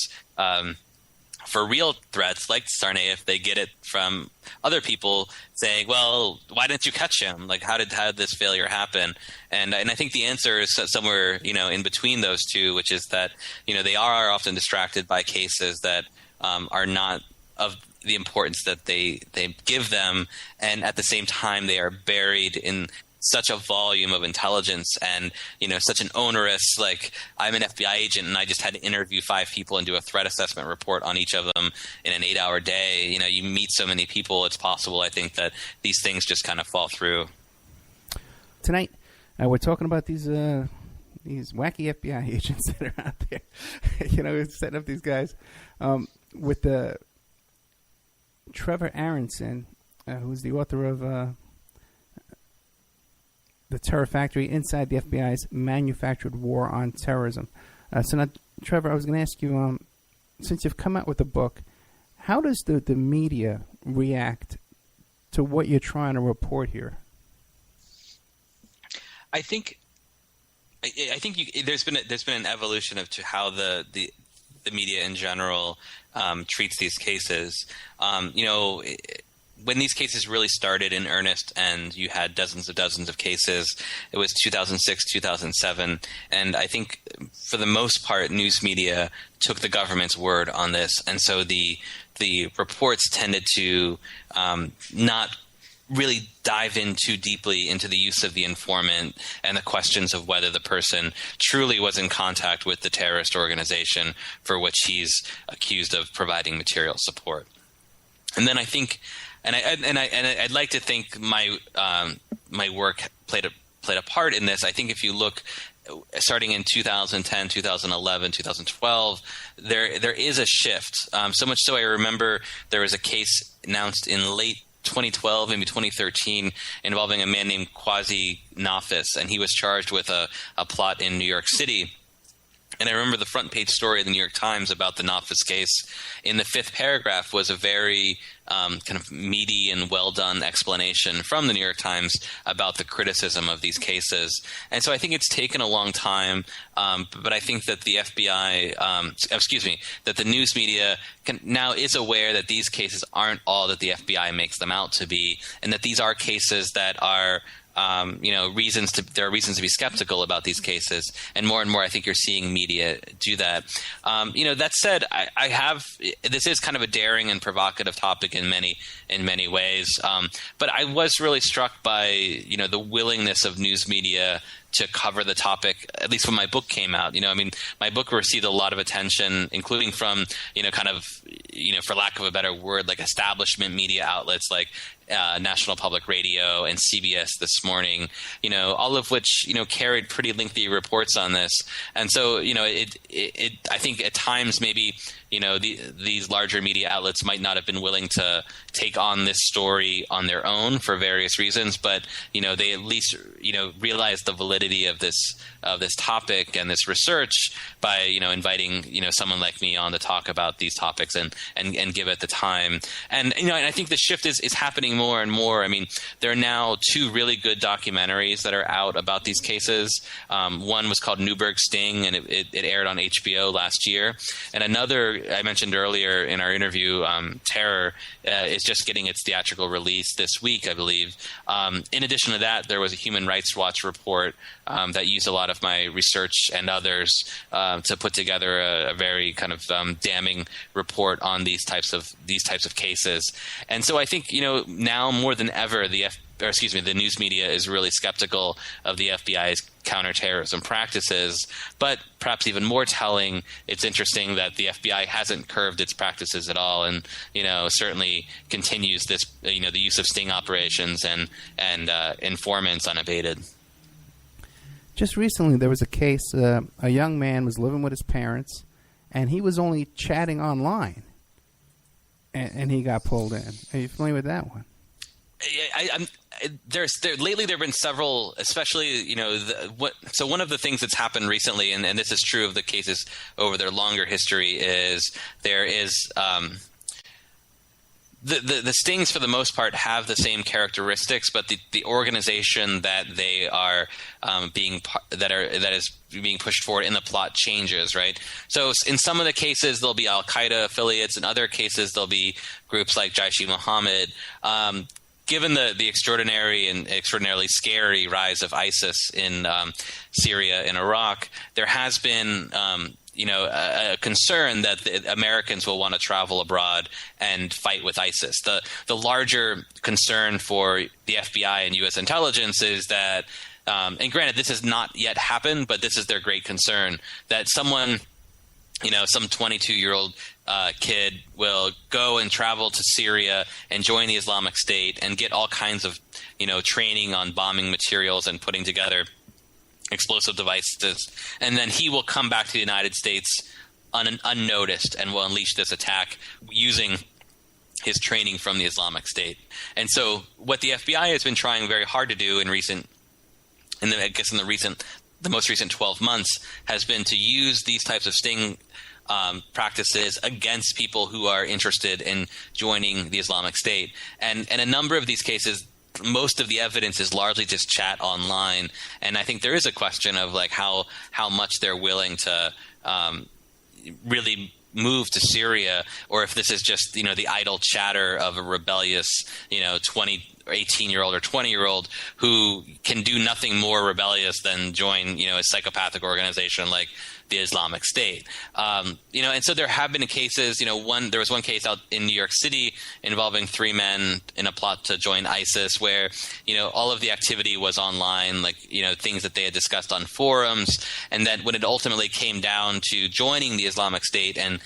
for real threats like Tsarnaev, they get it from other people saying, well, why didn't you catch him? Like, how did this failure happen? And I think the answer is somewhere, in between those two, which is that, they are often distracted by cases that are not of the importance that they give them. And at the same time, they are buried in such a volume of intelligence and, such an onerous, like, I'm an FBI agent and I just had to interview 5 people and do a threat assessment report on each of them in an 8-hour day. You meet so many people, it's possible, I think, that these things just kind of fall through. Tonight, we're talking about these wacky FBI agents that are out there, setting up these guys with the Trevor Aaronson, who's the author of The Terror Factory, Inside the FBI's Manufactured War on Terrorism. So now, Trevor, I was going to ask you, since you've come out with a book, how does the media react to what you're trying to report here? I think there's been an evolution of to how the media in general treats these cases. When these cases really started in earnest and you had dozens of cases, it was 2006, 2007. And I think for the most part, news media took the government's word on this. And so the reports tended to not really dive in too deeply into the use of the informant and the questions of whether the person truly was in contact with the terrorist organization for which he's accused of providing material support. And then I think, and I'd like to think my work played a part in this. I think if you look, starting in 2010, 2011, 2012, there is a shift. So much so I remember there was a case announced in late 2012, maybe 2013, involving a man named Quasi Nafis, and he was charged with a plot in New York City. And I remember the front page story of the New York Times about the Nafis case. In the 5th paragraph was a very kind of meaty and well-done explanation from the New York Times about the criticism of these cases. And so I think it's taken a long time, but I think that the FBI, that the news media now is aware that these cases aren't all that the FBI makes them out to be, and that these are cases that are there are reasons to be skeptical about these cases, and more I think you're seeing media do that. That said, this is kind of a daring and provocative topic in many ways, but I was really struck by the willingness of news media to cover the topic, at least when my book came out. My book received a lot of attention, including from, for lack of a better word, like establishment media outlets like National Public Radio and CBS This Morning, all of which, carried pretty lengthy reports on this. And so, I think at times maybe, these larger media outlets might not have been willing to take on this story on their own for various reasons, but, they at least, realized the validity of this topic and this research by, inviting, someone like me on to talk about these topics and give it the time. And, and I think the shift is happening more and more. There are now 2 really good documentaries that are out about these cases. One was called Newburgh Sting, and it aired on HBO last year. And another, I mentioned earlier in our interview, Terror, is just getting its theatrical release this week, I believe. In addition to that, there was a Human Rights Watch report that used a lot of my research and others to put together a very kind of damning report on these types of cases. And so I think now more than ever the news media is really skeptical of the FBI's counterterrorism practices. But perhaps even more telling, it's interesting that the FBI hasn't curbed its practices at all, and certainly continues this the use of sting operations and informants unabated. Just recently, there was a case. A young man was living with his parents, and he was only chatting online, and he got pulled in. Are you familiar with that one? Lately there have been several, especially so one of the things that's happened recently, and this is true of the cases over their longer history, is there is the stings for the most part have the same characteristics, but the organization that they are that is being pushed forward in the plot changes, right? So in some of the cases there'll be Al Qaeda affiliates, in other cases there'll be groups like Jaish-e-Mohammed. Given the extraordinary and extraordinarily scary rise of ISIS in Syria and Iraq, there has been a concern that the Americans will want to travel abroad and fight with ISIS. The larger concern for the FBI and U.S. intelligence is that, and granted, this has not yet happened, but this is their great concern, that someone, some 22-year-old kid will go and travel to Syria and join the Islamic State and get all kinds of, training on bombing materials and putting together explosive devices, and then he will come back to the United States unnoticed and will unleash this attack using his training from the Islamic State. And so what the FBI has been trying very hard to do in the most recent 12 months has been to use these types of sting practices against people who are interested in joining the Islamic State. And a number of these cases, most of the evidence is largely just chat online, and I think there is a question of like how much they're willing to really move to Syria, or if this is just the idle chatter of a rebellious 18-year-old or 20-year-old who can do nothing more rebellious than join a psychopathic organization like the Islamic State. And so there have been cases, there was one case out in New York City involving 3 men in a plot to join ISIS where, all of the activity was online, like, things that they had discussed on forums. And that when it ultimately came down to joining the Islamic State and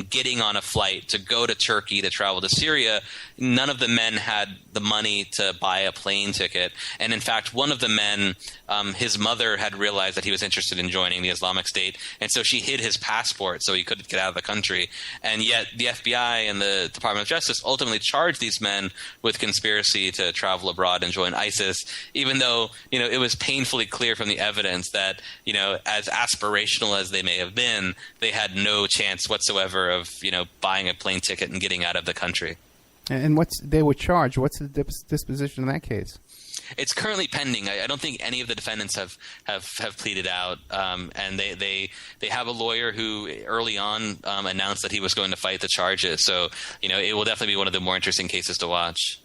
getting on a flight to go to Turkey to travel to Syria, none of the men had the money to buy a plane ticket. And in fact, one of the men, his mother had realized that he was interested in joining the Islamic State. And so she hid his passport so he couldn't get out of the country. And yet the FBI and the Department of Justice ultimately charged these men with conspiracy to travel abroad and join ISIS, even though, it was painfully clear from the evidence that, as aspirational as they may have been, they had no chance whatsoever of, buying a plane ticket and getting out of the country. And they were charged? What's the disposition in that case? It's currently pending. I don't think any of the defendants have pleaded out, and they have a lawyer who early on announced that he was going to fight the charges. So it will definitely be one of the more interesting cases to watch.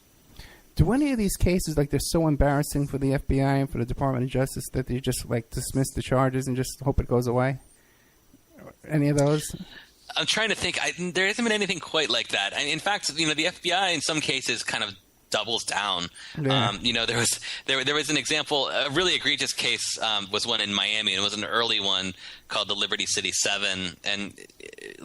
Do any of these cases they're so embarrassing for the FBI and for the Department of Justice that they just dismiss the charges and just hope it goes away? Any of those? I'm trying to think. There hasn't been anything quite like that. In fact, the FBI in some cases kind of doubles down. Yeah. There was an example, a really egregious case was one in Miami, and it was an early one called the Liberty City 7. And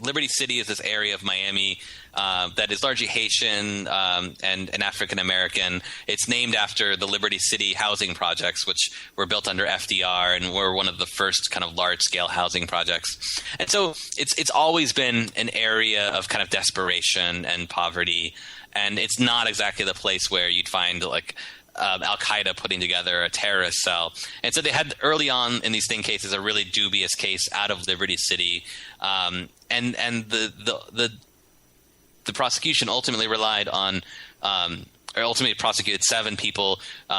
Liberty City is this area of Miami that is largely Haitian and African American. It's named after the Liberty City housing projects, which were built under FDR and were one of the first kind of large scale housing projects. And so it's always been an area of kind of desperation and poverty. And it's not exactly the place where you'd find Al-Qaeda putting together a terrorist cell. And so they had early on in these sting cases a really dubious case out of Liberty City. And the prosecution ultimately relied on or ultimately prosecuted 7 people,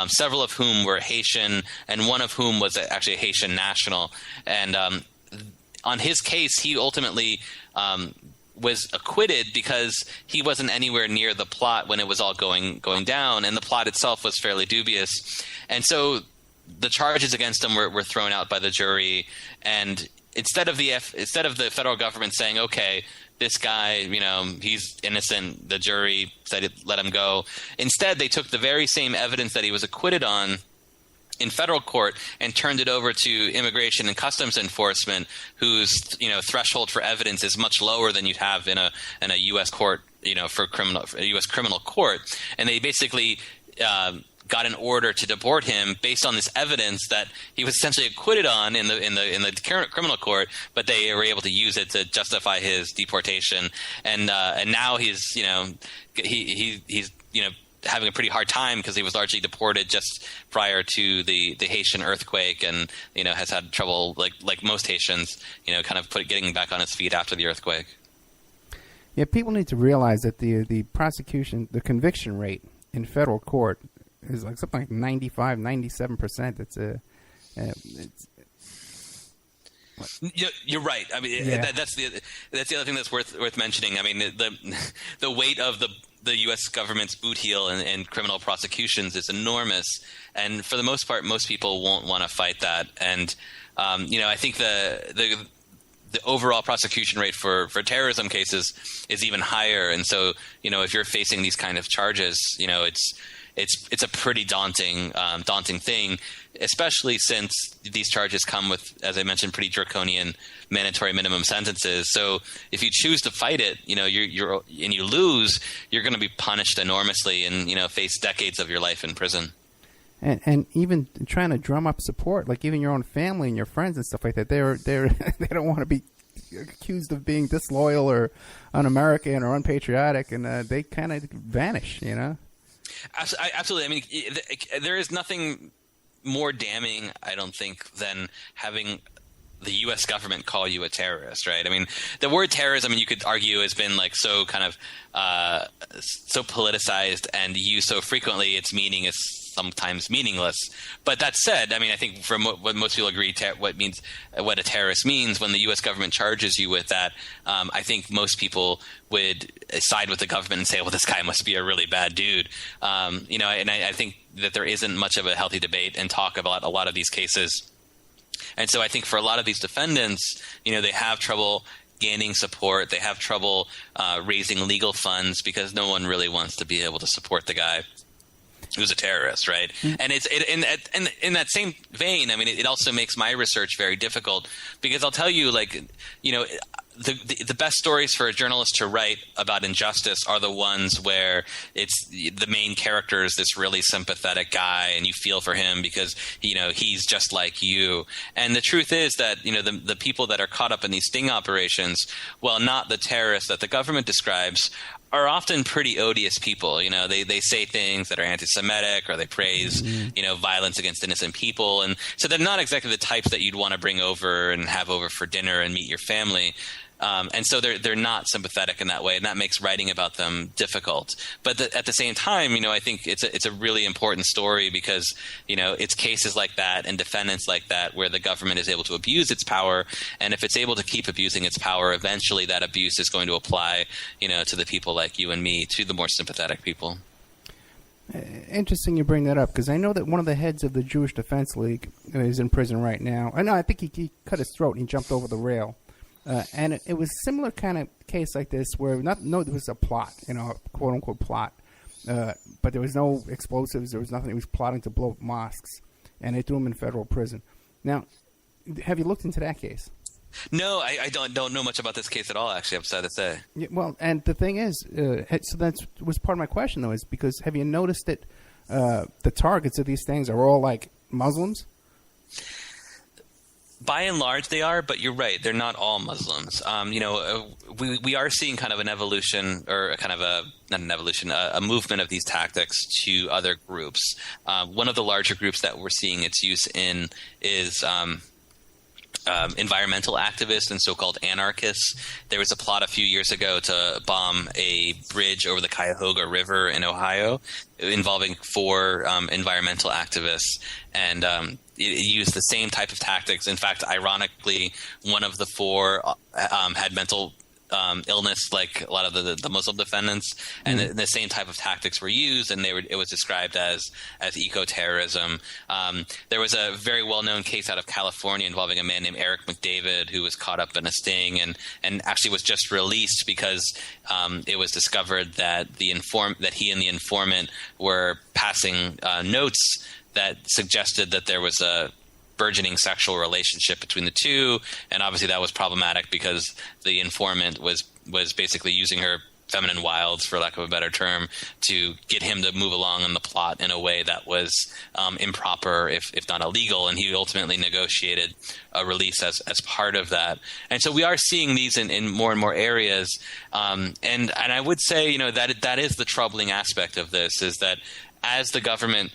several of whom were Haitian and one of whom was actually a Haitian national. And on his case, he ultimately was acquitted because he wasn't anywhere near the plot when it was all going down, and the plot itself was fairly dubious. And so the charges against him were thrown out by the jury, and instead of the federal government saying, okay, this guy, he's innocent, the jury said let him go, instead they took the very same evidence that he was acquitted on in federal court and turned it over to Immigration and Customs Enforcement, whose threshold for evidence is much lower than you'd have in a U.S. court, for a U.S. criminal court, and they basically got an order to deport him based on this evidence that he was essentially acquitted on in the current criminal court, but they were able to use it to justify his deportation, and now he's having a pretty hard time because he was largely deported just prior to the Haitian earthquake, and has had trouble like most Haitians, kind of getting back on his feet after the earthquake. Yeah, people need to realize that the prosecution, the conviction rate in federal court is like something like 95, 97%. You're right. I mean, that's the other thing that's worth mentioning. I mean, the weight of the U.S. government's boot heel and criminal prosecutions is enormous, and for the most part, most people won't want to fight that. And I think the overall prosecution rate for terrorism cases is even higher. And so, if you're facing these kind of charges, it's a pretty daunting thing, especially since these charges come with, as I mentioned, pretty draconian mandatory minimum sentences. So if you choose to fight it, and you lose, you're going to be punished enormously and face decades of your life in prison. And even trying to drum up support, like even your own family and your friends and stuff like that, they don't want to be accused of being disloyal or un-American or unpatriotic, and they kind of vanish, Absolutely. I mean, there is nothing more damning, I don't think, than having the U.S. government call you a terrorist, right? I mean, the word terrorism, you could argue, has been like so kind of so politicized and used so frequently, its meaning is sometimes meaningless. But that said, I mean, I think from what most people agree, what a terrorist means, when the U.S. government charges you with that, I think most people would side with the government and say, well, this guy must be a really bad dude. And I think that there isn't much of a healthy debate and talk about a lot of these cases. And so I think for a lot of these defendants, they have trouble gaining support. They have trouble raising legal funds because no one really wants to be able to support the guy who's a terrorist, right? Mm-hmm. And in that same vein, I mean, it also makes my research very difficult because I'll tell you, the best stories for a journalist to write about injustice are the ones where it's the main character is this really sympathetic guy and you feel for him because he's just like you. And the truth is that the people that are caught up in these sting operations, while not the terrorists that the government describes, are often pretty odious people. They say things that are anti-Semitic or they praise violence against innocent people, and so they're not exactly the types that you'd want to bring over and have over for dinner and meet your family. And so they're not sympathetic in that way, and that makes writing about them difficult. But at the same time, I think it's a really important story because it's cases like that and defendants like that where the government is able to abuse its power, and if it's able to keep abusing its power, eventually that abuse is going to apply, to the people like you and me, to the more sympathetic people. Interesting you bring that up because I know that one of the heads of the Jewish Defense League is in prison right now. I think he cut his throat and he jumped over the rail. And it was a similar kind of case like this where there was a plot, a quote-unquote plot, but there was no explosives, there was nothing. He was plotting to blow up mosques, and they threw him in federal prison. Now, have you looked into that case? No, I don't know much about this case at all, actually, I'm sad to say. Yeah, well, and the thing is, so that was part of my question, though, is because have you noticed that the targets of these things are all, like, Muslims? By and large, they are, but you're right. They're not all Muslims. We are seeing kind of an evolution, or kind of a movement of these tactics to other groups. One of the larger groups that we're seeing its use in is environmental activists and so-called anarchists. There was a plot a few years ago to bomb a bridge over the Cuyahoga River in Ohio involving 4 environmental activists, and it used the same type of tactics. In fact, ironically, one of the 4 had mental illness, like a lot of the Muslim defendants, and the same type of tactics were used, and it was described as eco-terrorism. There was a very well-known case out of California involving a man named Eric McDavid who was caught up in a sting and actually was just released because it was discovered that that he and the informant were passing notes that suggested that there was a burgeoning sexual relationship between the two, and obviously that was problematic because the informant was basically using her feminine wiles, for lack of a better term, to get him to move along in the plot in a way that was improper, if not illegal, and he ultimately negotiated a release as part of that. And so we are seeing these in more and more areas, and I would say that is the troubling aspect of this, is that as the government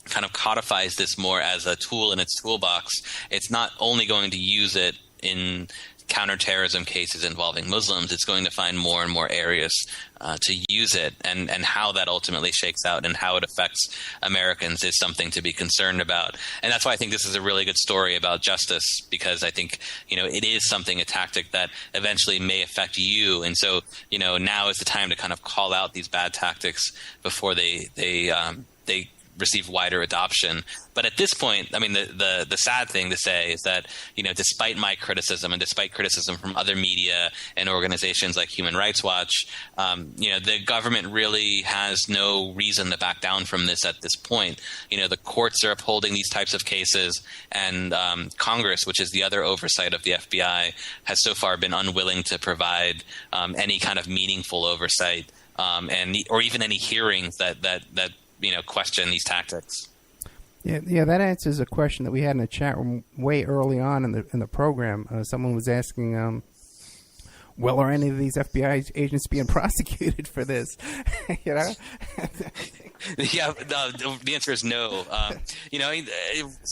kind of codifies this more as a tool in its toolbox, it's not only going to use it in counterterrorism cases involving Muslims, it's going to find more and more areas to use it, and how that ultimately shakes out and how it affects Americans is something to be concerned about. And that's why I think this is a really good story about justice, because I think, it is something, a tactic that eventually may affect you. And so, now is the time to kind of call out these bad tactics before they receive wider adoption. But at this point, I mean, the sad thing to say is that, despite my criticism and despite criticism from other media and organizations like Human Rights Watch, the government really has no reason to back down from this at this point. The courts are upholding these types of cases, and Congress, which is the other oversight of the FBI, has so far been unwilling to provide any kind of meaningful oversight or even any hearings that question these tactics. Yeah, that answers a question that we had in the chat room way early on in the program. Someone was asking, well, are any of these FBI agents being prosecuted for this? Yeah, the answer is no.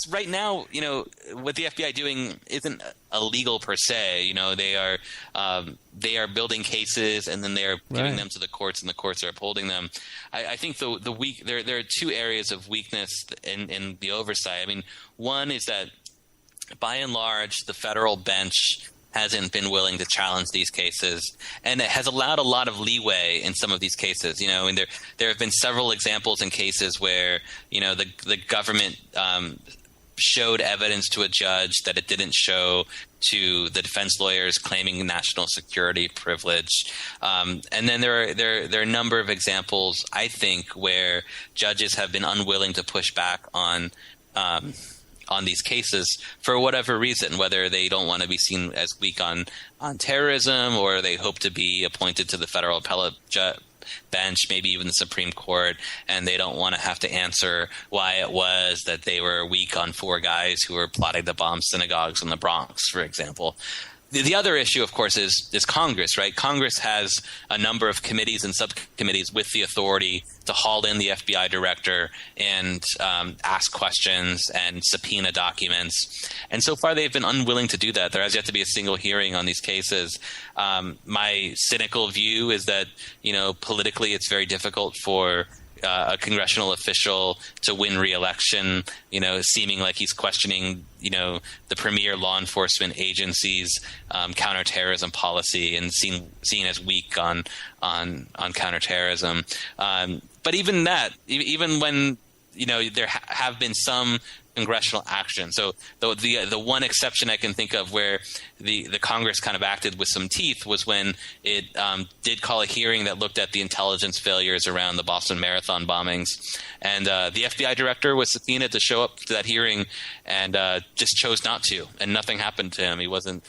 Right now, what the FBI doing isn't illegal per se. They are building cases, and then they are giving them to the courts, and the courts are upholding them. I think there are two areas of weakness in the oversight. I mean, one is that by and large, the federal bench hasn't been willing to challenge these cases, and it has allowed a lot of leeway in some of these cases. And there have been several examples in cases where the government showed evidence to a judge that it didn't show to the defense lawyers claiming national security privilege. And then there are a number of examples, I think, where judges have been unwilling to push back on these cases for whatever reason, whether they don't want to be seen as weak on terrorism, or they hope to be appointed to the federal appellate bench, maybe even the Supreme Court, and they don't want to have to answer why it was that they were weak on 4 guys who were plotting to bomb synagogues in the Bronx, for example. The other issue, of course, is Congress, right? Congress has a number of committees and subcommittees with the authority to haul in the FBI director and ask questions and subpoena documents. And so far, they've been unwilling to do that. There has yet to be a single hearing on these cases. My cynical view is that, politically, it's very difficult for a congressional official to win re-election, seeming like he's questioning, the premier law enforcement agency's counterterrorism policy and seen as weak on counterterrorism. But even that, even when there have been some congressional action. So the one exception I can think of where the Congress kind of acted with some teeth was when it did call a hearing that looked at the intelligence failures around the Boston Marathon bombings. And the FBI director was subpoenaed to show up to that hearing and just chose not to. And nothing happened to him. He wasn't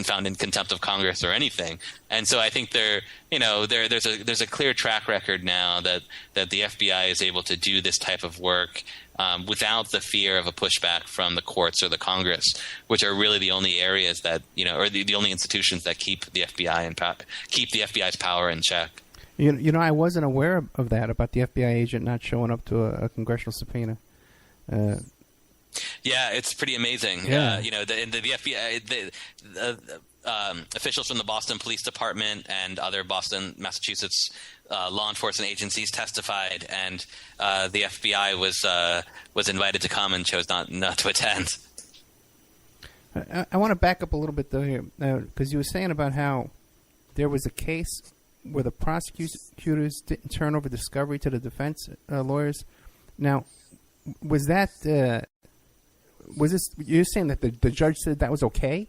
found in contempt of Congress or anything. And so I think there's a clear track record now that the FBI is able to do this type of work without the fear of a pushback from the courts or the Congress, which are really the only areas that or the only institutions that keep the FBI keep the FBI's power in check. I wasn't aware of that, about the FBI agent not showing up to a congressional subpoena. Yeah, it's pretty amazing. Yeah. The FBI, officials from the Boston Police Department and other Boston, Massachusetts law enforcement agencies testified, and the FBI was invited to come and chose not to attend. I want to back up a little bit though here, because you were saying about how there was a case where the prosecutors didn't turn over discovery to the defense lawyers. Now, was this? You're saying that the judge said that was okay?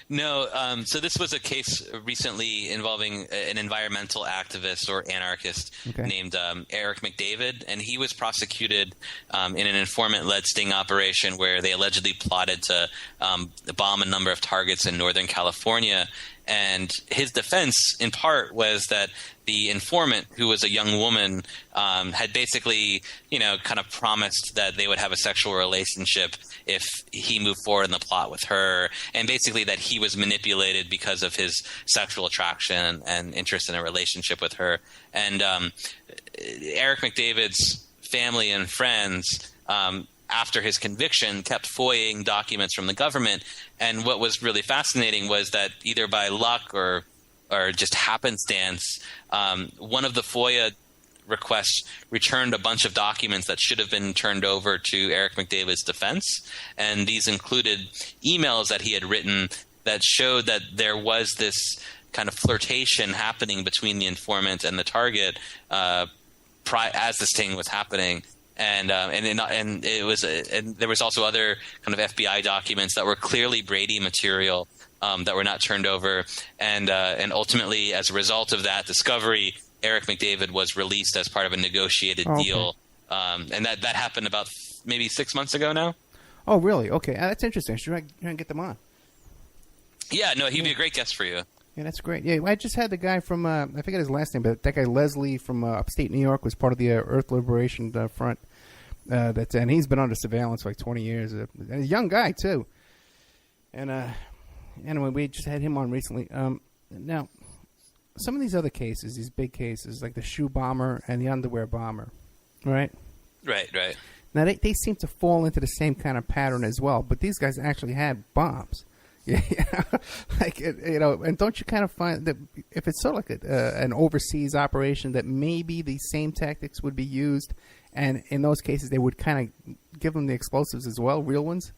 No. So this was a case recently involving an environmental activist or anarchist named Eric McDavid, and he was prosecuted in an informant-led sting operation where they allegedly plotted to bomb a number of targets in Northern California. And his defense, in part, was that the informant, who was a young woman, had basically, kind of promised that they would have a sexual relationship if he moved forward in the plot with her, and basically that he was manipulated because of his sexual attraction and interest in a relationship with her. And Eric McDavid's family and friends after his conviction, kept FOIAing documents from the government. And what was really fascinating was that either by luck or just happenstance, one of the FOIA requests returned a bunch of documents that should have been turned over to Eric McDavid's defense. And these included emails that he had written that showed that there was this kind of flirtation happening between the informant and the target as this thing was happening. And there was also other kind of FBI documents that were clearly Brady material that were not turned over. And ultimately, as a result of that discovery, Eric McDavid was released as part of a negotiated deal. And that happened about maybe 6 months ago now. Oh, really? Okay. That's interesting. Should I get them on? Yeah, no, he'd be a great guest for you. Yeah, that's great. Yeah, I just had the guy from, I forget his last name, but that guy Leslie from upstate New York was part of the Earth Liberation Front. And he's been under surveillance for like 20 years. A young guy, too. And anyway, we just had him on recently. Now, some of these other cases, these big cases, like the shoe bomber and the underwear bomber, right? Right. Now, they seem to fall into the same kind of pattern as well, but these guys actually had bombs. Yeah, and don't you kind of find that if it's sort of like an overseas operation, that maybe the same tactics would be used, and in those cases they would kind of give them the explosives as well, real ones?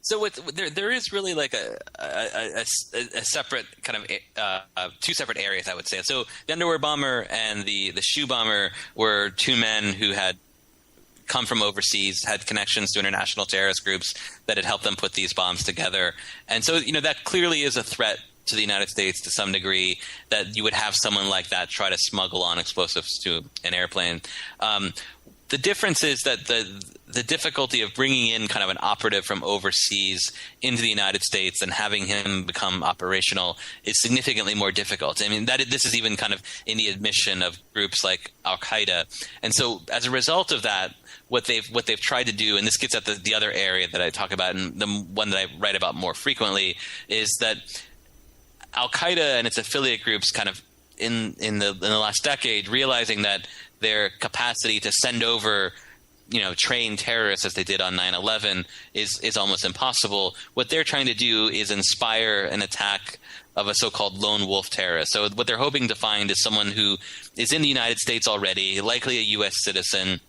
So there is really like a separate kind of two separate areas, I would say. So the underwear bomber and the shoe bomber were two men who had come from overseas, had connections to international terrorist groups that had helped them put these bombs together. And so, that clearly is a threat to the United States to some degree, that you would have someone like that try to smuggle on explosives to an airplane. The difference is that the difficulty of bringing in kind of an operative from overseas into the United States and having him become operational is significantly more difficult. I mean, this is even kind of in the admission of groups like Al-Qaeda. And so as a result of that, what they've tried to do, and this gets at the other area that I talk about, and the one that I write about more frequently, is that Al-Qaeda and its affiliate groups kind of in the last decade, realizing that their capacity to send over trained terrorists as they did on 9/11 is almost impossible. What they're trying to do is inspire an attack of a so-called lone wolf terrorist. So what they're hoping to find is someone who is in the United States already, likely a U.S. citizen,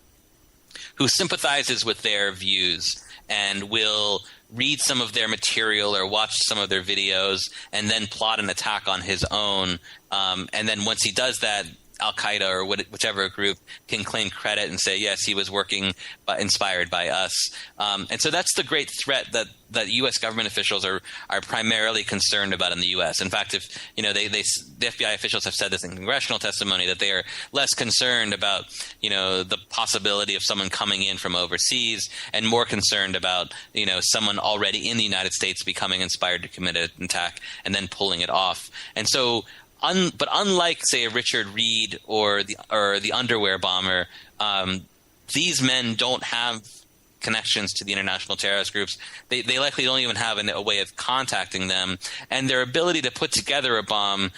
who sympathizes with their views and will read some of their material or watch some of their videos and then plot an attack on his own. And then once he does that, Al-Qaeda or whichever group can claim credit and say, yes, he was working inspired by us. And so that's the great threat that U.S. government officials are primarily concerned about in the U.S. In fact, if the FBI officials have said this in congressional testimony, that they are less concerned about the possibility of someone coming in from overseas and more concerned about someone already in the United States becoming inspired to commit an attack and then pulling it off. And so but unlike, say, a Richard Reed or the underwear bomber, these men don't have connections to the international terrorist groups. They likely don't even have a way of contacting them, and their ability to put together a bomb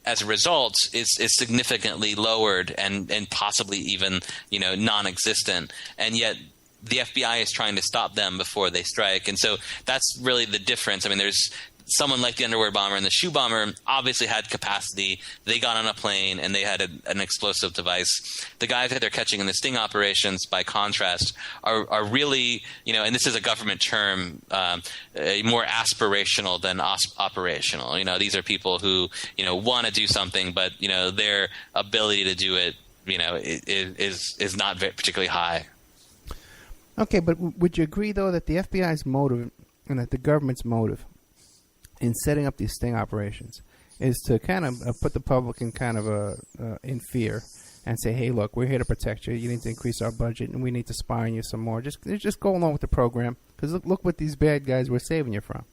as a result is significantly lowered and possibly even non-existent. And yet the FBI is trying to stop them before they strike, and so that's really the difference. I mean, there's someone like the underwear bomber and the shoe bomber obviously had capacity. They got on a plane and they had an explosive device. The guys that they're catching in the sting operations, by contrast, are really, and this is a government term, more aspirational than operational. These are people who, want to do something, but, their ability to do it, is not particularly high. Okay, but would you agree, though, that the FBI's motive and that the government's motive in setting up these sting operations is to kind of put the public in kind of in fear and say, hey, look, we're here to protect you. You need to increase our budget, and we need to spy on you some more. Just go along with the program, because look what these bad guys we're saving you from.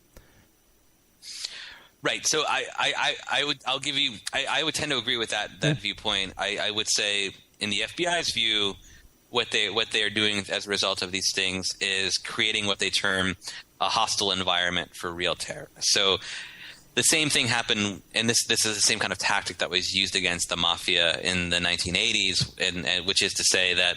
Right. So I would tend to agree with that viewpoint. I would say in the FBI's view, what they are doing as a result of these things is creating what they term a hostile environment for real terrorists. So the same thing happened, and this is the same kind of tactic that was used against the mafia in the 1980s, and which is to say that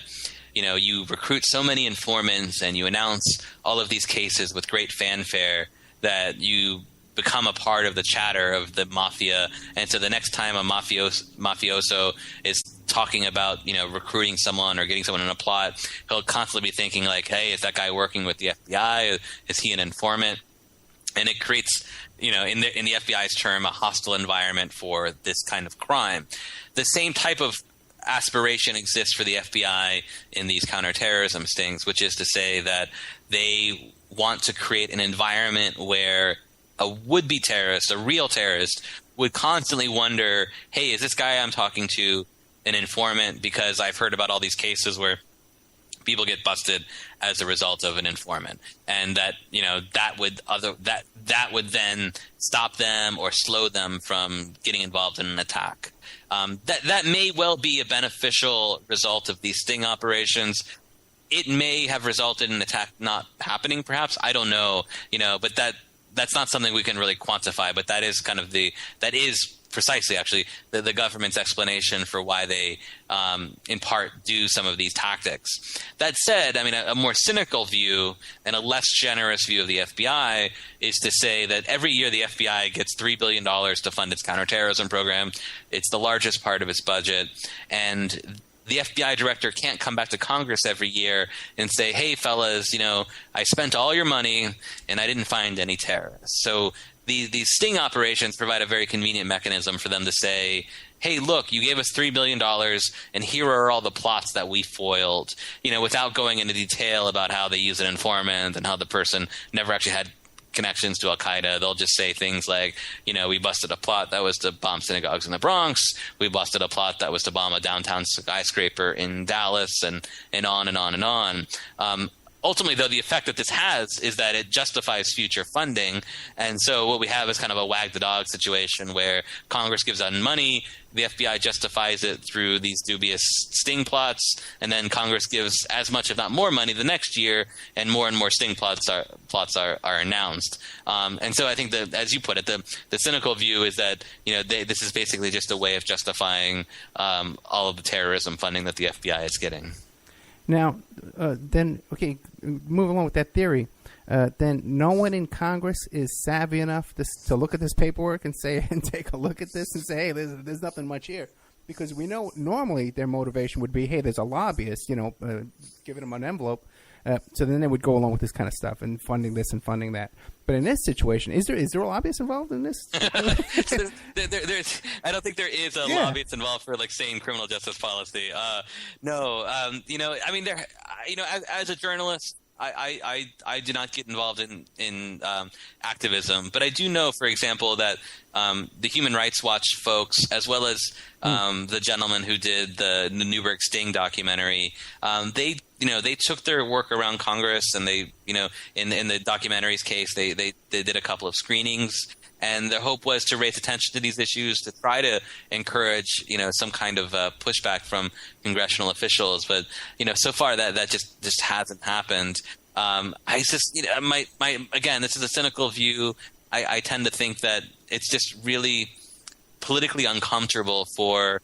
you recruit so many informants and you announce all of these cases with great fanfare that you become a part of the chatter of the mafia. And so the next time a mafioso is talking about, recruiting someone or getting someone in a plot, he'll constantly be thinking like, hey, is that guy working with the FBI? Is he an informant? And it creates, in the FBI's term, a hostile environment for this kind of crime. The same type of aspiration exists for the FBI in these counterterrorism stings, which is to say that they want to create an environment where a would-be terrorist, a real terrorist, would constantly wonder, hey, is this guy I'm talking to an informant? Because I've heard about all these cases where people get busted as a result of an informant, and that that would then stop them or slow them from getting involved in an attack. That may well be a beneficial result of these sting operations. It may have resulted in an attack not happening, perhaps. I don't know, but that's not something we can really quantify. But that is that is precisely actually the government's explanation for why they in part do some of these tactics. That said, a more cynical view and a less generous view of the FBI is to say that every year the FBI gets $3 billion to fund its counterterrorism program. It's the largest part of its budget, and the FBI director can't come back to Congress every year and say, hey, fellas, I spent all your money and I didn't find any terrorists. So these sting operations provide a very convenient mechanism for them to say, hey, look, you gave us $3 billion and here are all the plots that we foiled, without going into detail about how they use an informant and how the person never actually had connections to Al-Qaeda. They'll just say things like, we busted a plot that was to bomb synagogues in the Bronx. We busted a plot that was to bomb a downtown skyscraper in Dallas, and on and on and on. Ultimately, though, the effect that this has is that it justifies future funding. And so what we have is kind of a wag the dog situation where Congress gives out money, the FBI justifies it through these dubious sting plots, and then Congress gives as much, if not more, money the next year, and more sting plots are announced. And so I think that, as you put it, the cynical view is that this is basically just a way of justifying all of the terrorism funding that the FBI is getting. Now, move along with that theory. Then no one in Congress is savvy enough to look at this paperwork and take a look at this and say, hey, there's nothing much here. Because we know normally their motivation would be, hey, there's a lobbyist, giving them an envelope. So then they would go along with this kind of stuff and funding this and funding that. But in this situation, is there a lobbyist involved in this? There's I don't think there is a lobbyist involved for sane criminal justice policy. No, as a journalist, I do not get involved in activism, but I do know, for example, that the Human Rights Watch folks, as well as the gentleman who did the Newberg Sting documentary, they took their work around Congress, and they, in the documentary's case, they did a couple of screenings. And their hope was to raise attention to these issues, to try to encourage, some kind of pushback from congressional officials. But, so far that just hasn't happened. Again, this is a cynical view. I tend to think that it's just really politically uncomfortable for,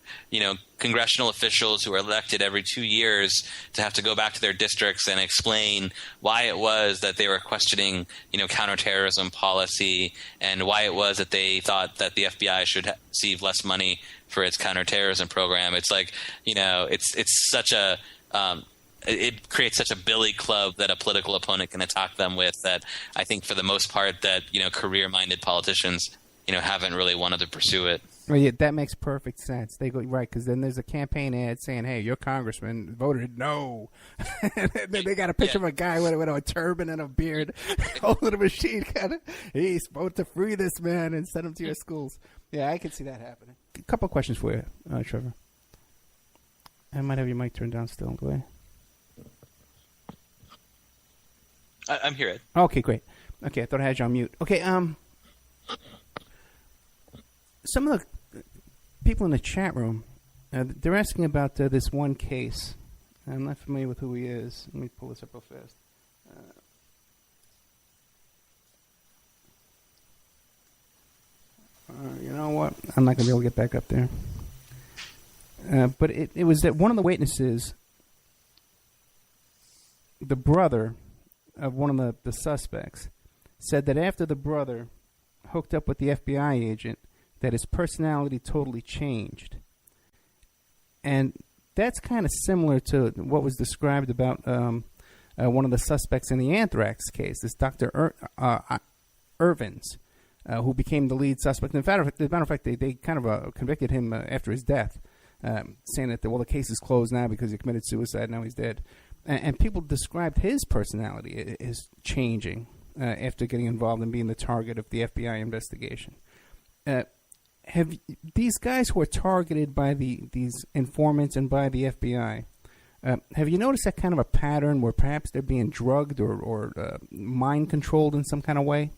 congressional officials who are elected every 2 years to have to go back to their districts and explain why it was that they were questioning, counterterrorism policy, and why it was that they thought that the FBI should receive less money for its counterterrorism program. It's like, it's such a it creates such a billy club that a political opponent can attack them with, that I think for the most part that, career-minded politicians, haven't really wanted to pursue it. Well, yeah, that makes perfect sense. They go right, because then there's a campaign ad saying, "Hey, your congressman voted no." They got a picture of a guy with a turban and a beard, holding a machine gun. He's supposed to free this man and send him to your schools. Yeah, I can see that happening. A couple of questions for you, Trevor. I might have your mic turned down still. Go ahead. I'm here, Ed. Okay, great. Okay, I thought I had you on mute. Okay, some of the people in the chat room, they're asking about this one case. I'm not familiar with who he is. Let me pull this up real fast. You know what? I'm not going to be able to get back up there. But it was that one of the witnesses the brother of one of the suspects said that after the brother hooked up with the FBI agent, that his personality totally changed. And that's kind of similar to what was described about one of the suspects in the anthrax case, this Dr. Irvins, who became the lead suspect. As a matter of fact, they kind of convicted him after his death, saying that, the case is closed now because he committed suicide, now he's dead. And people described his personality as changing after getting involved in being the target of the FBI investigation. Have these guys who are targeted by these informants and by the FBI, have you noticed that kind of a pattern where perhaps they're being drugged or mind controlled in some kind of way?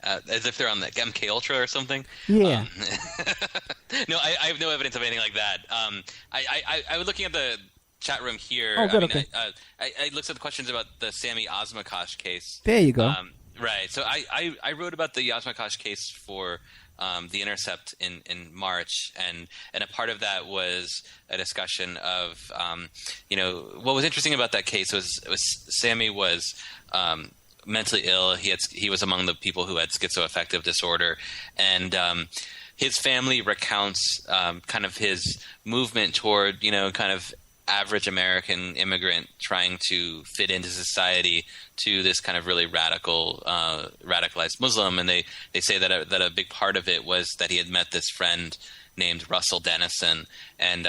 As if they're on the MK Ultra or something? Yeah. No, I have no evidence of anything like that. I was looking at the chat room here. Oh, good, okay. I looked at the questions about the Sammy Osmakosh case. There you go. Right. So I wrote about the Osmakosh case for The Intercept in March, and a part of that was a discussion of, what was interesting about that case was Sammy was mentally ill. He was among the people who had schizoaffective disorder, and his family recounts kind of his movement toward, kind of average American immigrant trying to fit into society to this kind of really radicalized Muslim. And they say that a big part of it was that he had met this friend named Russell Dennison. And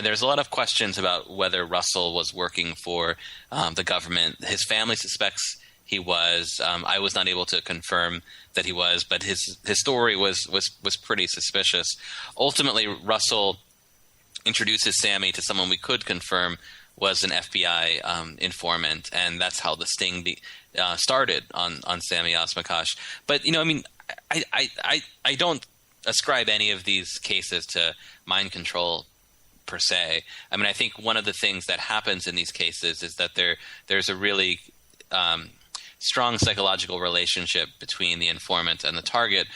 there's a lot of questions about whether Russell was working for the government. His family suspects he was. I was not able to confirm that he was, but his story was pretty suspicious. Ultimately, Russell introduces Sammy to someone we could confirm was an FBI informant, and that's how the sting started on Sammy Osmakosh. But I don't ascribe any of these cases to mind control per se. I mean, I think one of the things that happens in these cases is that there's a really strong psychological relationship between the informant and the target,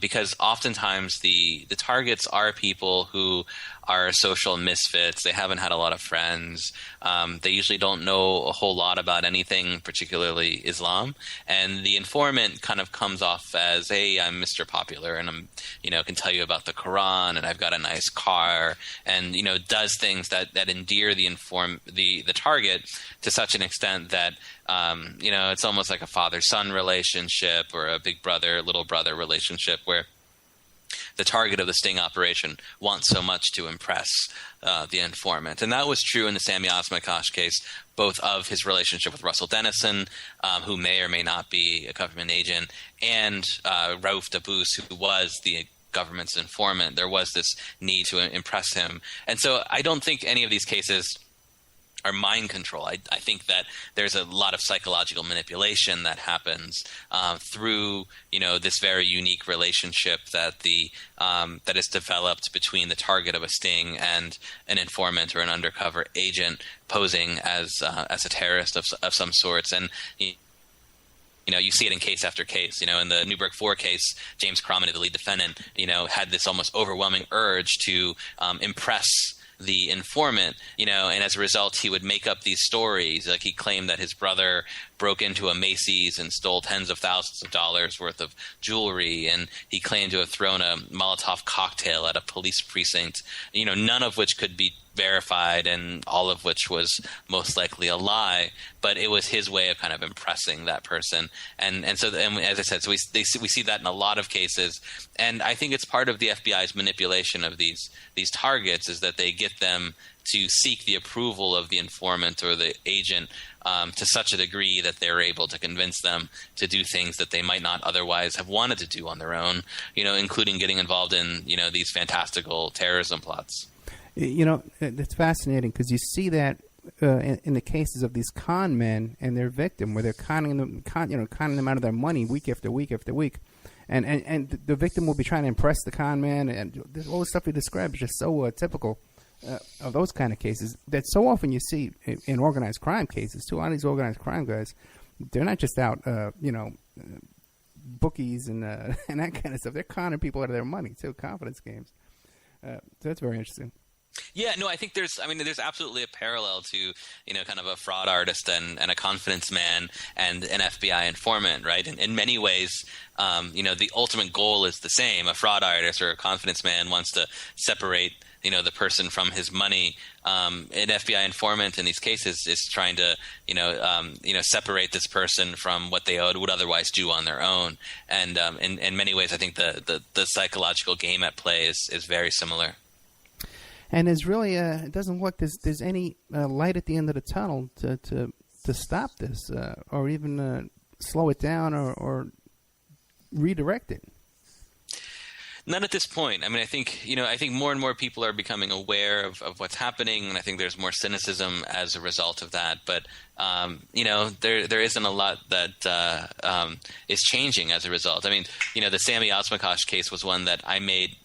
because oftentimes the targets are people who are social misfits. They haven't had a lot of friends. They usually don't know a whole lot about anything, particularly Islam. And the informant kind of comes off as, hey, I'm Mr. Popular, and I'm, can tell you about the Quran, and I've got a nice car, and, does things that endear the target to such an extent that, it's almost like a father-son relationship or a big brother, little brother relationship where the target of the sting operation wants so much to impress the informant. And that was true in the Sammy Osmakosh case, both of his relationship with Russell Dennison, who may or may not be a government agent, and Rauf Dabous, who was the government's informant. There was this need to impress him. And so I don't think any of these cases are mind control. I think that there's a lot of psychological manipulation that happens through this very unique relationship that that is developed between the target of a sting and an informant or an undercover agent posing as a terrorist of some sorts. And you see it in case after case. In the Newburgh 4 case, James Cromedy, the lead defendant, had this almost overwhelming urge to impress the informant, and as a result, he would make up these stories. Like he claimed that his brother broke into a Macy's and stole tens of thousands of dollars worth of jewelry, and he claimed to have thrown a Molotov cocktail at a police precinct, none of which could be verified and all of which was most likely a lie, but it was his way of kind of impressing that person. And as I said, so we see that in a lot of cases, and I think it's part of the FBI's manipulation of these targets is that they get them to seek the approval of the informant or the agent to such a degree that they're able to convince them to do things that they might not otherwise have wanted to do on their own, including getting involved in, these fantastical terrorism plots. It's fascinating because you see that in the cases of these con men and their victim, where they're conning them out of their money week after week after week, and the victim will be trying to impress the con man, and all the stuff you described is just so typical of those kind of cases that so often you see in organized crime cases too. A lot of these organized crime guys, they're not just out, bookies and that kind of stuff. They're conning people out of their money too, confidence games. So that's very interesting. Yeah, no, I think there's absolutely a parallel to, kind of a fraud artist and a confidence man and an FBI informant, right? In many ways, the ultimate goal is the same. A fraud artist or a confidence man wants to separate, the person from his money. An FBI informant in these cases is trying to, separate this person from what they would otherwise do on their own. And in many ways, I think the psychological game at play is very similar. And there's really it doesn't look there's any light at the end of the tunnel to stop this or even slow it down or redirect it. Not at this point. I mean, I think more and more people are becoming aware of what's happening, and I think there's more cynicism as a result of that. But there isn't a lot that is changing as a result. I mean, the Sammy Osmakosh case was one that I made.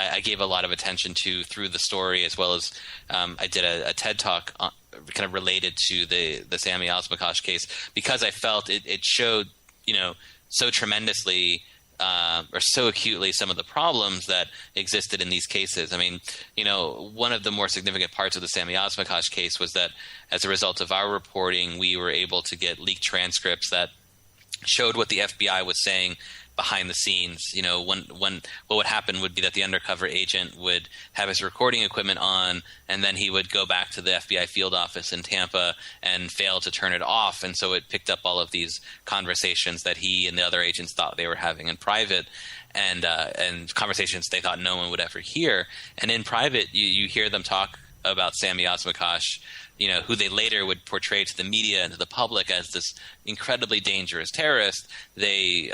I gave a lot of attention to through the story, as well as I did a TED Talk kind of related to the Sammy Osmakosh case, because I felt it showed, so tremendously or so acutely some of the problems that existed in these cases. I mean, one of the more significant parts of the Sammy Osmakosh case was that as a result of our reporting, we were able to get leaked transcripts that showed what the FBI was saying behind the scenes. When what would happen would be that the undercover agent would have his recording equipment on, and then he would go back to the FBI field office in Tampa and fail to turn it off. And so it picked up all of these conversations that he and the other agents thought they were having in private, and conversations they thought no one would ever hear. And in private, you hear them talk about Sammy Osmakosh, who they later would portray to the media and to the public as this incredibly dangerous terrorist. They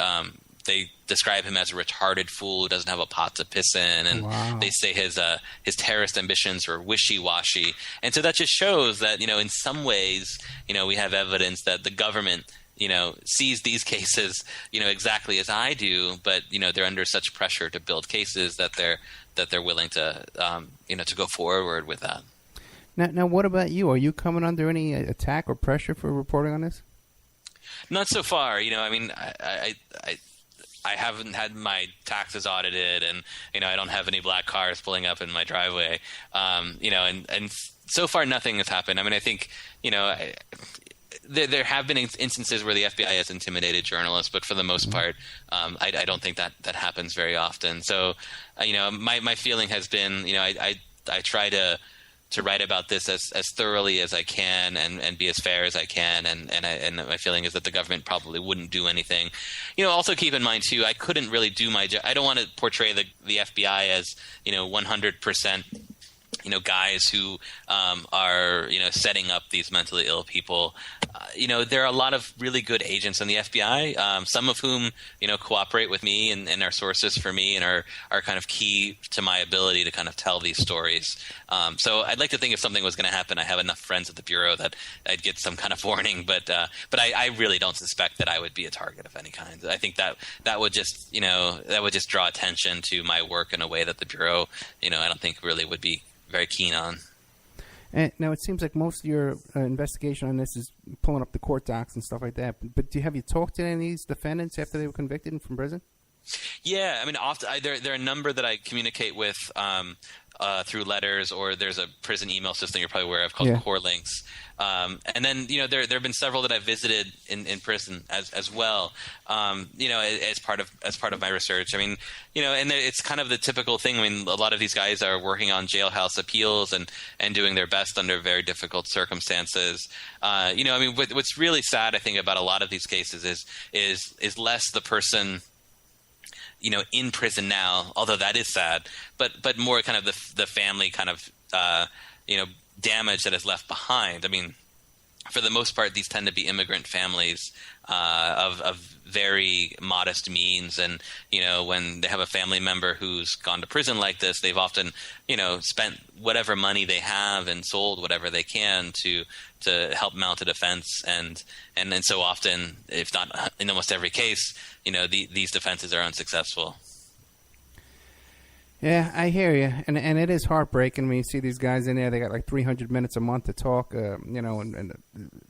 describe him as a retarded fool who doesn't have a pot to piss in, and wow. They say his terrorist ambitions are wishy-washy. And so that just shows that, in some ways, we have evidence that the government, sees these cases, exactly as I do, but, they're under such pressure to build cases that they're willing to, to go forward with that. Now, what about you? Are you coming under any attack or pressure for reporting on this? Not so far. I haven't had my taxes audited, and I don't have any black cars pulling up in my driveway. And so far nothing has happened. I mean, I think there have been instances where the FBI has intimidated journalists, but for the most part, I don't think that happens very often. So, my feeling has been, I try to write about this as thoroughly as I can and be as fair as I can, and my feeling is that the government probably wouldn't do anything. Also keep in mind too, I couldn't really do my job. I don't want to portray the FBI as 100%. Guys who are setting up these mentally ill people. There are a lot of really good agents in the FBI, some of whom cooperate with me and are sources for me and are kind of key to my ability to kind of tell these stories. So I'd like to think if something was going to happen, I have enough friends at the Bureau that I'd get some kind of warning. But I really don't suspect that I would be a target of any kind. I think that would just draw attention to my work in a way that the Bureau I don't think really would be very keen on. And now it seems like most of your investigation on this is pulling up the court docs and stuff like that. But have you talked to any of these defendants after they were convicted from prison? Yeah, I mean, often there are a number that I communicate with through letters, or there's a prison email system you're probably aware of called Core Links. And then there have been several that I've visited in prison as well. As part of my research. I mean, and it's kind of the typical thing. I mean, a lot of these guys are working on jailhouse appeals and doing their best under very difficult circumstances. I mean, what's really sad, I think, about a lot of these cases is less the person in prison now, although that is sad, but more kind of the family kind of, damage that is left behind. I mean, for the most part, these tend to be immigrant families of very modest means. And, when they have a family member who's gone to prison like this, they've often, spent whatever money they have and sold whatever they can to help mount a defense. And then so often, if not in almost every case, these defenses are unsuccessful. Yeah, I hear you, and it is heartbreaking when you see these guys in there. They got like 300 minutes a month to talk, and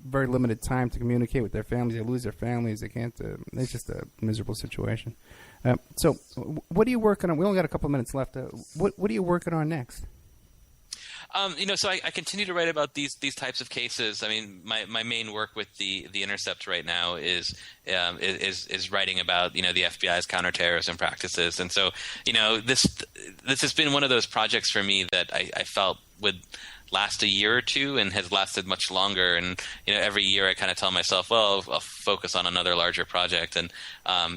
very limited time to communicate with their families. They lose their families. They can't. It's just a miserable situation. So, what are you working on? We only got a couple minutes left. What are you working on next? So I continue to write about these types of cases. I mean, my main work with the Intercept right now is writing about the FBI's counterterrorism practices, and so this has been one of those projects for me that I felt would last a year or two and has lasted much longer. And every year I kind of tell myself, well, I'll focus on another larger project, and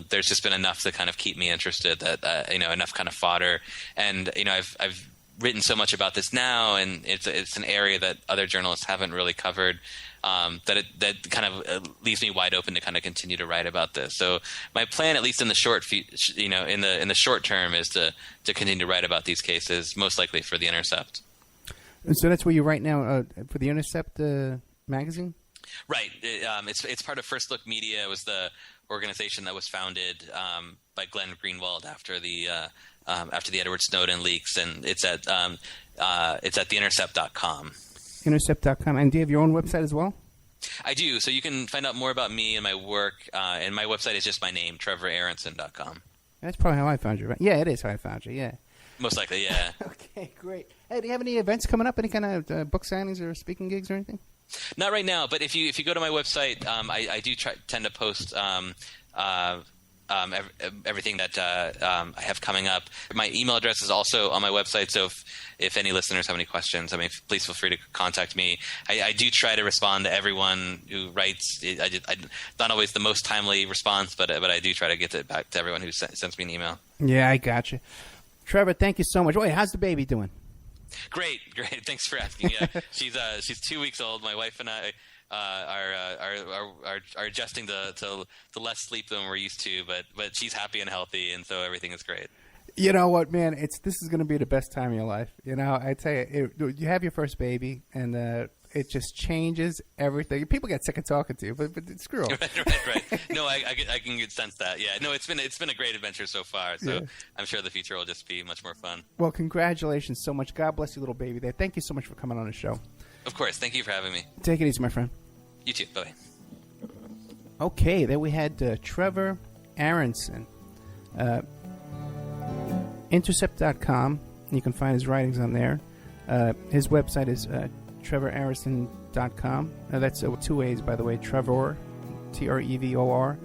there's just been enough to kind of keep me interested, that enough kind of fodder, and I've written so much about this now, and it's an area that other journalists haven't really covered, that kind of leaves me wide open to kind of continue to write about this. So my plan, at least in the in the short term, is to continue to write about these cases, most likely for the Intercept. So that's where you write now for the Intercept magazine? Right. It's part of First Look Media. It was the organization that was founded by Glenn Greenwald after the Edward Snowden leaks, and it's at theintercept.com. Intercept.com. And do you have your own website as well? I do. So you can find out more about me and my work, and my website is just my name, TrevorAaronson.com. That's probably how I found you, right? Yeah, it is how I found you, yeah. Most likely, yeah. Okay, great. Hey, do you have any events coming up? Any kind of book signings or speaking gigs or anything? Not right now, but if you go to my website, I do tend to post everything that I have coming up. My email address is also on my website, so if any listeners have any questions, please feel free to contact me. I do try to respond to everyone who writes. Not always the most timely response, but I do try to get it back to everyone who sends me an email. Yeah, I got you. Trevor, thank you so much. Wait, how's the baby doing? Great. Thanks for asking. Yeah, she's 2 weeks old. My wife and I are adjusting to less sleep than we're used to, but she's happy and healthy, and so everything is great. You know what, man? This is going to be the best time of your life. I tell you, you have your first baby, and it just changes everything. People get sick of talking to you, but screw off. Right. No, I can sense that. Yeah. No, it's been a great adventure so far. So yeah. I'm sure the future will just be much more fun. Well, congratulations so much. God bless you, little baby there. Thank you so much for coming on the show. Of course. Thank you for having me. Take it easy, my friend. You too. Bye. Okay, there we had Trevor Aaronson. Intercept.com. You can find his writings on there. His website is TrevorAaronson.com. That's 2 A's, by the way. Trevor, Trevor,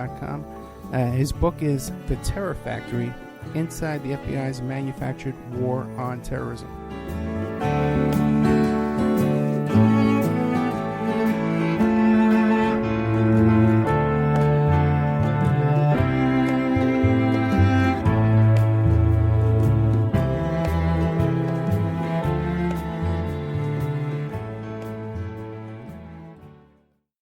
Aaronson.com. His book is The Terror Factory: Inside the FBI's Manufactured War on Terrorism.